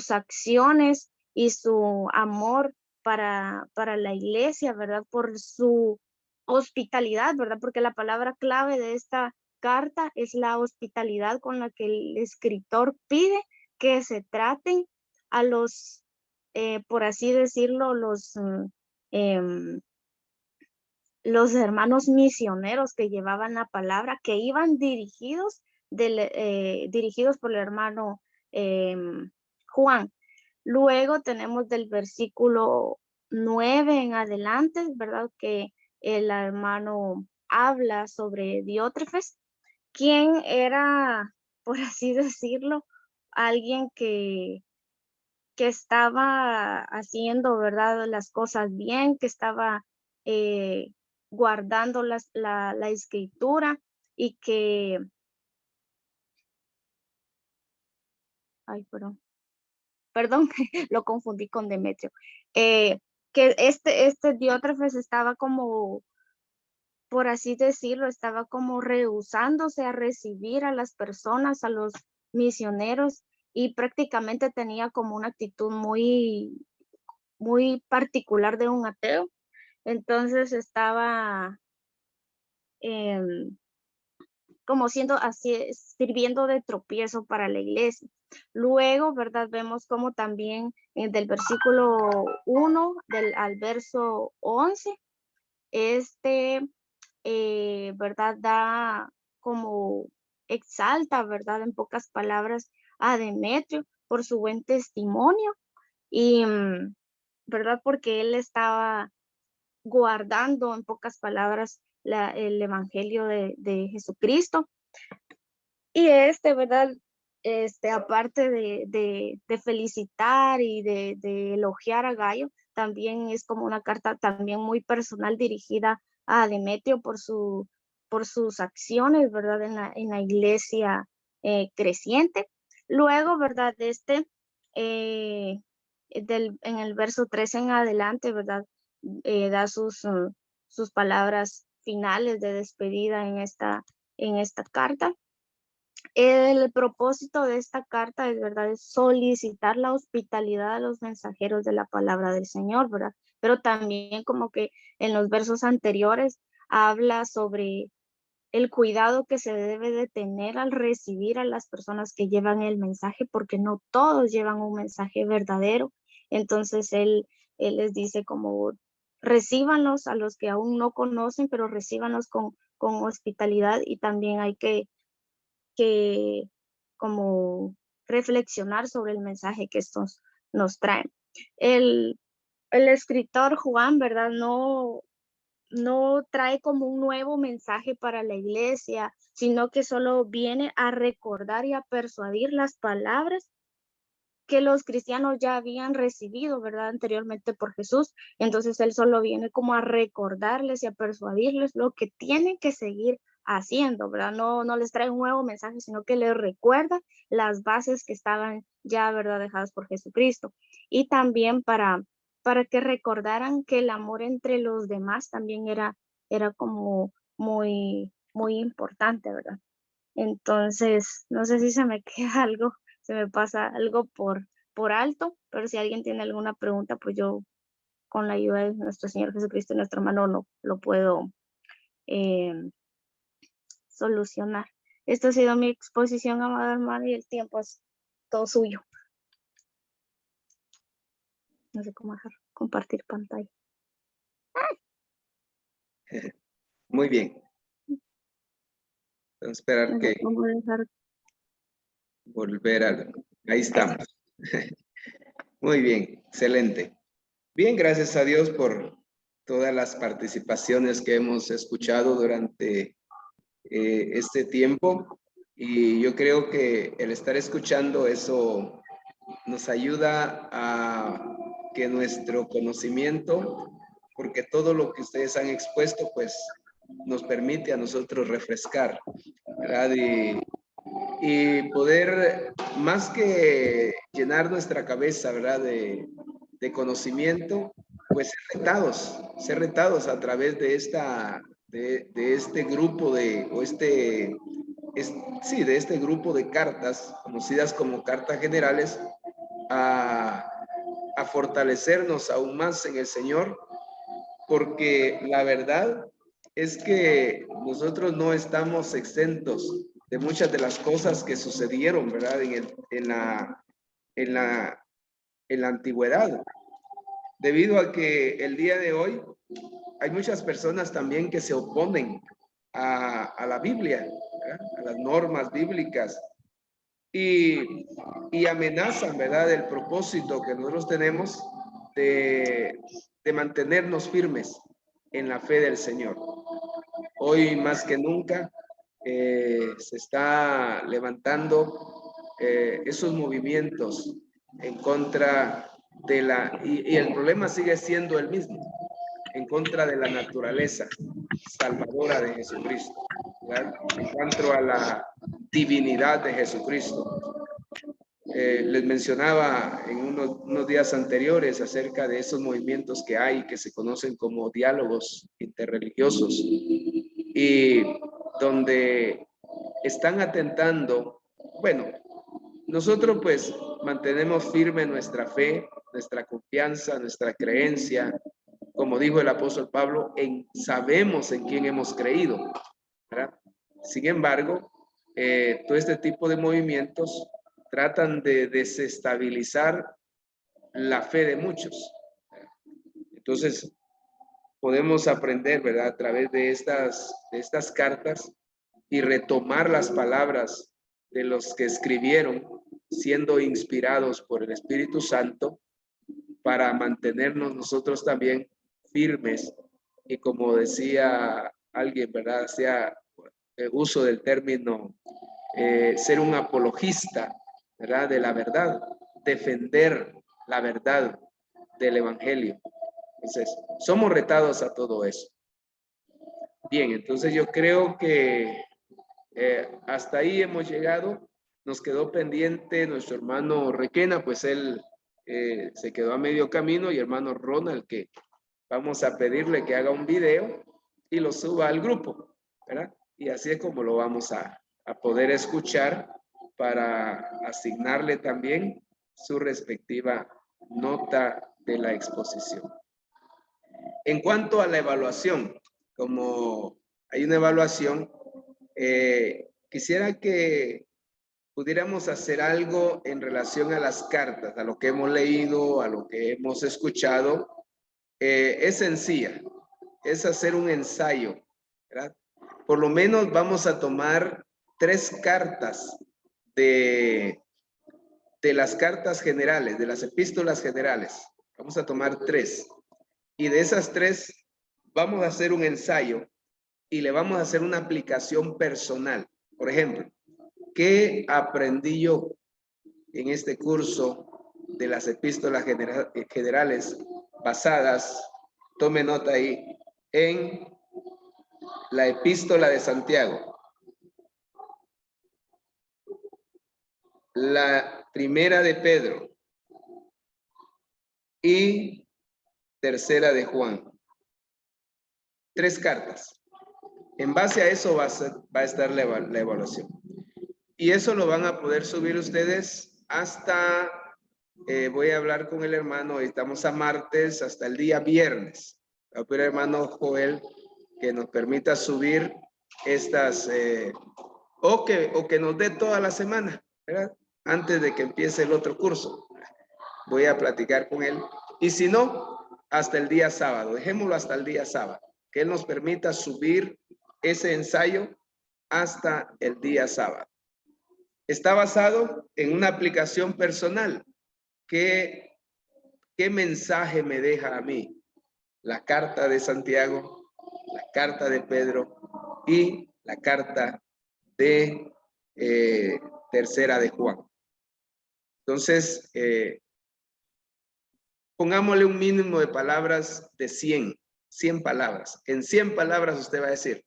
acciones y su amor para la iglesia, ¿verdad? Por su hospitalidad, ¿verdad? Porque la palabra clave de esta carta es la hospitalidad con la que el escritor pide que se traten a los, por así decirlo, los hermanos misioneros que llevaban la palabra, que iban dirigidos, dirigidos por el hermano Juan. Luego tenemos del versículo 9 en adelante, ¿verdad? Que el hermano habla sobre Diótrefes, quien era, por así decirlo, alguien que estaba haciendo, ¿verdad? Las cosas bien, que estaba guardando la escritura y que, ay, perdón, lo confundí con Demetrio, que este Diótrefes estaba como, por así decirlo, estaba como rehusándose a recibir a las personas, a los misioneros, y prácticamente tenía como una actitud muy, muy particular de un ateo. Entonces estaba como siendo así, sirviendo de tropiezo para la iglesia. Luego, ¿verdad? Vemos como también del versículo 1 al verso 11, ¿verdad? Da como exalta, ¿verdad? En pocas palabras, a Demetrio por su buen testimonio y, ¿verdad? Porque él estaba guardando, en pocas palabras, el evangelio de Jesucristo. Y ¿verdad? Aparte de felicitar y de elogiar a Gallo, también es como una carta también muy personal dirigida a Demetrio por sus acciones, ¿verdad? En la iglesia creciente. Luego, ¿verdad? En el verso 13 en adelante, ¿verdad? Da sus palabras finales de despedida en esta carta. El propósito de esta carta es, ¿verdad? Es solicitar la hospitalidad a los mensajeros de la palabra del Señor, ¿verdad? Pero también como que en los versos anteriores habla sobre el cuidado que se debe de tener al recibir a las personas que llevan el mensaje, porque no todos llevan un mensaje verdadero. Entonces él les dice como recíbanlos a los que aún no conocen, pero recíbanlos con hospitalidad, y también hay que como reflexionar sobre el mensaje que estos nos traen. El escritor Juan, ¿verdad? No trae como un nuevo mensaje para la iglesia, sino que solo viene a recordar y a persuadir las palabras que los cristianos ya habían recibido, ¿verdad? Anteriormente por Jesús. Entonces él solo viene como a recordarles y a persuadirles lo que tienen que seguir haciendo, ¿verdad? No les trae un nuevo mensaje, sino que les recuerda las bases que estaban ya, ¿verdad? Dejadas por Jesucristo. Y también para que recordaran que el amor entre los demás también era como muy, muy importante, ¿verdad? Entonces, no sé si se me queda algo, se me pasa algo por alto, pero si alguien tiene alguna pregunta, pues yo con la ayuda de nuestro Señor Jesucristo y nuestro hermano lo puedo solucionar. Esta ha sido mi exposición, amada hermana, y el tiempo es todo suyo. No sé cómo dejar compartir pantalla. Muy bien. Vamos a esperar No sé que cómo dejar. volver a... Ahí estamos. Muy bien, excelente. Bien, gracias a Dios por todas las participaciones que hemos escuchado durante este tiempo. Y yo creo que el estar escuchando eso nos ayuda a que nuestro conocimiento, porque todo lo que ustedes han expuesto, pues nos permite a nosotros refrescar, ¿verdad? Y poder, más que llenar nuestra cabeza, ¿verdad? De conocimiento, pues ser retados a través de este grupo o este sí, de este grupo de cartas, conocidas como cartas generales, a fortalecernos aún más en el Señor, porque la verdad es que nosotros no estamos exentos de muchas de las cosas que sucedieron, ¿verdad? En la antigüedad, debido a que el día de hoy hay muchas personas también que se oponen a la Biblia, ¿verdad? A las normas bíblicas, y amenazan, ¿verdad?, el propósito que nosotros tenemos de mantenernos firmes en la fe del Señor. Hoy más que nunca se está levantando esos movimientos en contra de y el problema sigue siendo el mismo, en contra de la naturaleza salvadora de Jesucristo, ¿verdad? En cuanto a la divinidad de Jesucristo. Les mencionaba en unos días anteriores acerca de esos movimientos que hay, que se conocen como diálogos interreligiosos, y donde están atentando, bueno, nosotros pues mantenemos firme nuestra fe, nuestra confianza, nuestra creencia, como dijo el apóstol Pablo, sabemos en quién hemos creído, ¿verdad? Sin embargo, todo este tipo de movimientos tratan de desestabilizar la fe de muchos. Entonces, podemos aprender, ¿verdad?, a través de estas cartas y retomar las palabras de los que escribieron, siendo inspirados por el Espíritu Santo, para mantenernos nosotros también firmes y, como decía alguien, ¿verdad?, hacía uso del término ser un apologista, ¿verdad?, de la verdad, defender la verdad del Evangelio. Entonces, somos retados a todo eso. Bien, entonces yo creo que hasta ahí hemos llegado. Nos quedó pendiente nuestro hermano Requena, pues él se quedó a medio camino, y hermano Ronald, que vamos a pedirle que haga un video y lo suba al grupo, ¿verdad? Y así es como lo vamos a poder escuchar, para asignarle también su respectiva nota de la exposición. En cuanto a la evaluación, como hay una evaluación, quisiera que pudiéramos hacer algo en relación a las cartas, a lo que hemos leído, a lo que hemos escuchado. Es sencilla, es hacer un ensayo, ¿verdad? Por lo menos vamos a tomar 3 cartas de las cartas generales, de las epístolas generales. Vamos a tomar 3. Y de esas 3 vamos a hacer un ensayo y le vamos a hacer una aplicación personal. Por ejemplo, ¿qué aprendí yo en este curso de las epístolas generales basadas, tome nota ahí, en la epístola de Santiago, la primera de Pedro y tercera de Juan? 3 cartas. En base a eso va a estar la evaluación. Y eso lo van a poder subir ustedes hasta, voy a hablar con el hermano, estamos a martes, hasta el día viernes. Voy a pedir al hermano Joel que nos permita subir estas, o que nos dé toda la semana, ¿verdad?, antes de que empiece el otro curso. Voy a platicar con él. Y si no, hasta el día sábado. Dejémoslo hasta el día sábado. Que él nos permita subir ese ensayo hasta el día sábado. Está basado en una aplicación personal. ¿Qué mensaje me deja a mí la carta de Santiago, la carta de Pedro y la carta de tercera de Juan? Entonces, pongámosle un mínimo de palabras de 100 palabras. En 100 palabras usted va a decir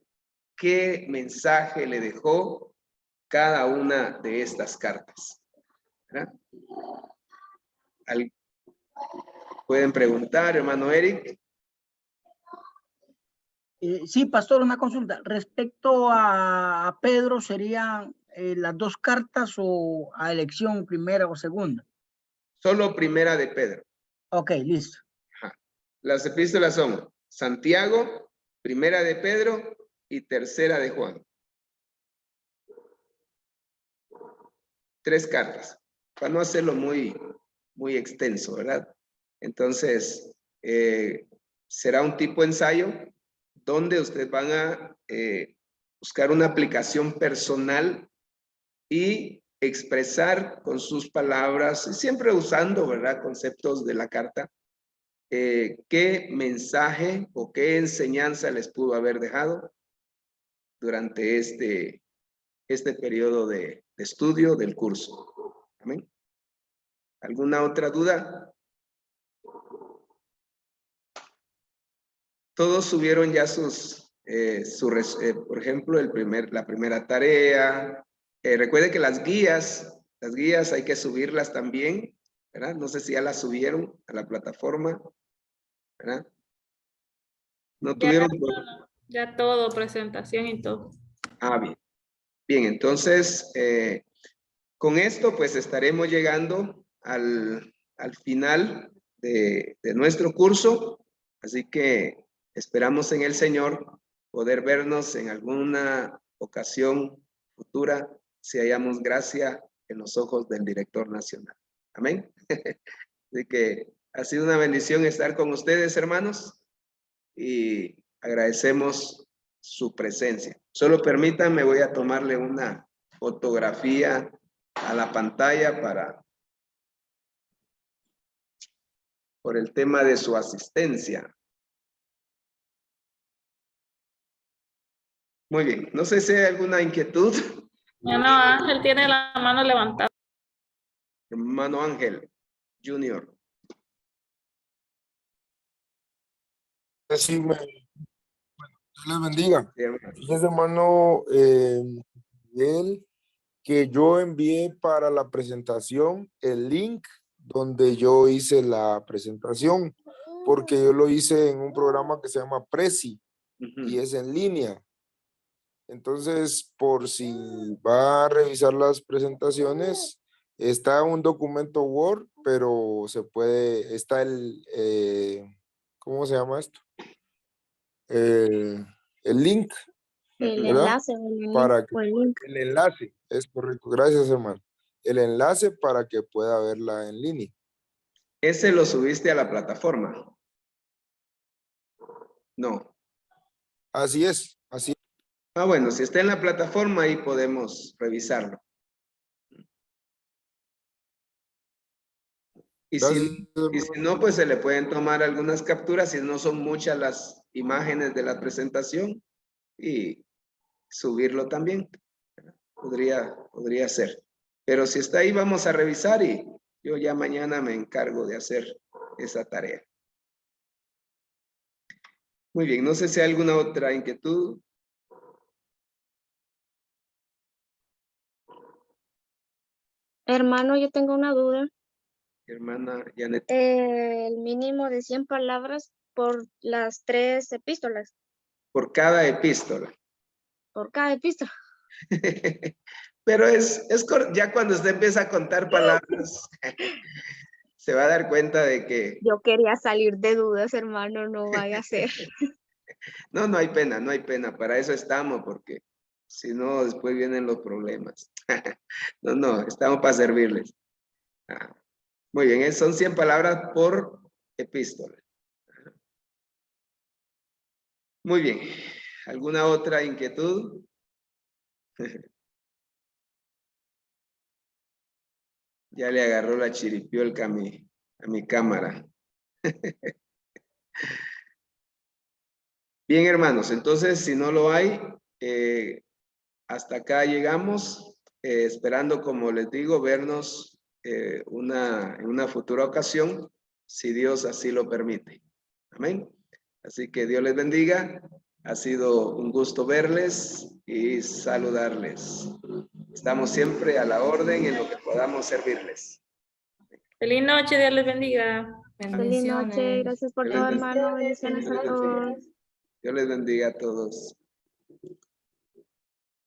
qué mensaje le dejó cada una de estas cartas, ¿verdad? Pueden preguntar, hermano Eric. Sí, pastor, una consulta. Respecto a Pedro, ¿serían las dos cartas o a elección primera o segunda? Solo primera de Pedro. Ok, listo. Ajá. Las epístolas son Santiago, primera de Pedro y tercera de Juan. 3 cartas, para no hacerlo muy extenso, ¿verdad? Entonces, será un tipo de ensayo donde ustedes van a buscar una aplicación personal y expresar con sus palabras, siempre usando, ¿verdad?, conceptos de la carta, qué mensaje o qué enseñanza les pudo haber dejado durante este periodo de estudio del curso. Amén. ¿Alguna otra duda? Todos subieron ya por ejemplo, la primera tarea. Recuerde que las guías hay que subirlas también, ¿verdad? No sé si ya las subieron a la plataforma, ¿verdad? No tuvieron. Ya todo, presentación y todo. Ah, bien. Bien, entonces, con esto pues estaremos llegando al final de nuestro curso, así que esperamos en el Señor poder vernos en alguna ocasión futura, si hallamos gracia en los ojos del director nacional. Amén. Así que ha sido una bendición estar con ustedes, hermanos, y agradecemos su presencia. Solo permítanme, voy a tomarle una fotografía a la pantalla por el tema de su asistencia. Muy bien, no sé si hay alguna inquietud. Hermano Ángel tiene la mano levantada. Hermano Ángel Junior. Sí, Dios les bendiga. Sí, hermano. Fíjese, hermano Miguel, que yo envié para la presentación el link donde yo hice la presentación, porque yo lo hice en un programa que se llama Prezi y es en línea. Entonces, por si va a revisar las presentaciones, está un documento Word, pero está ¿cómo se llama esto? El link, El ¿verdad? enlace, Para que, o el link. el enlace, es correcto. Gracias, hermano. El enlace para que pueda verla en línea. ¿Ese lo subiste a la plataforma? No. Así es, así es. Ah, bueno, si está en la plataforma ahí podemos revisarlo. Y si no, pues se le pueden tomar algunas capturas si no son muchas las imágenes de la presentación y subirlo también. Podría ser. Pero si está ahí, vamos a revisar y yo ya mañana me encargo de hacer esa tarea. Muy bien, no sé si hay alguna otra inquietud. Hermano, yo tengo una duda. Hermana Janet. El mínimo de 100 palabras por las 3 epístolas. Por cada epístola. Por cada epístola. Pero ya cuando usted empieza a contar palabras, se va a dar cuenta de que... Yo quería salir de dudas, hermano, no vaya a ser. No, no hay pena, para eso estamos, porque si no, después vienen los problemas. No, estamos para servirles. Muy bien, son 100 palabras por epístola. Muy bien, ¿alguna otra inquietud? Ya le agarró la chiripiolca a mi cámara. Bien, hermanos, entonces, si no lo hay, hasta acá llegamos, esperando, como les digo, vernos en una futura ocasión, si Dios así lo permite. Amén. Así que Dios les bendiga. Ha sido un gusto verles y saludarles. Estamos siempre a la orden en lo que podamos servirles. Feliz noche, Dios les bendiga. Feliz noche, gracias por todo, hermano. Bendiciones a todos. Dios les bendiga a todos.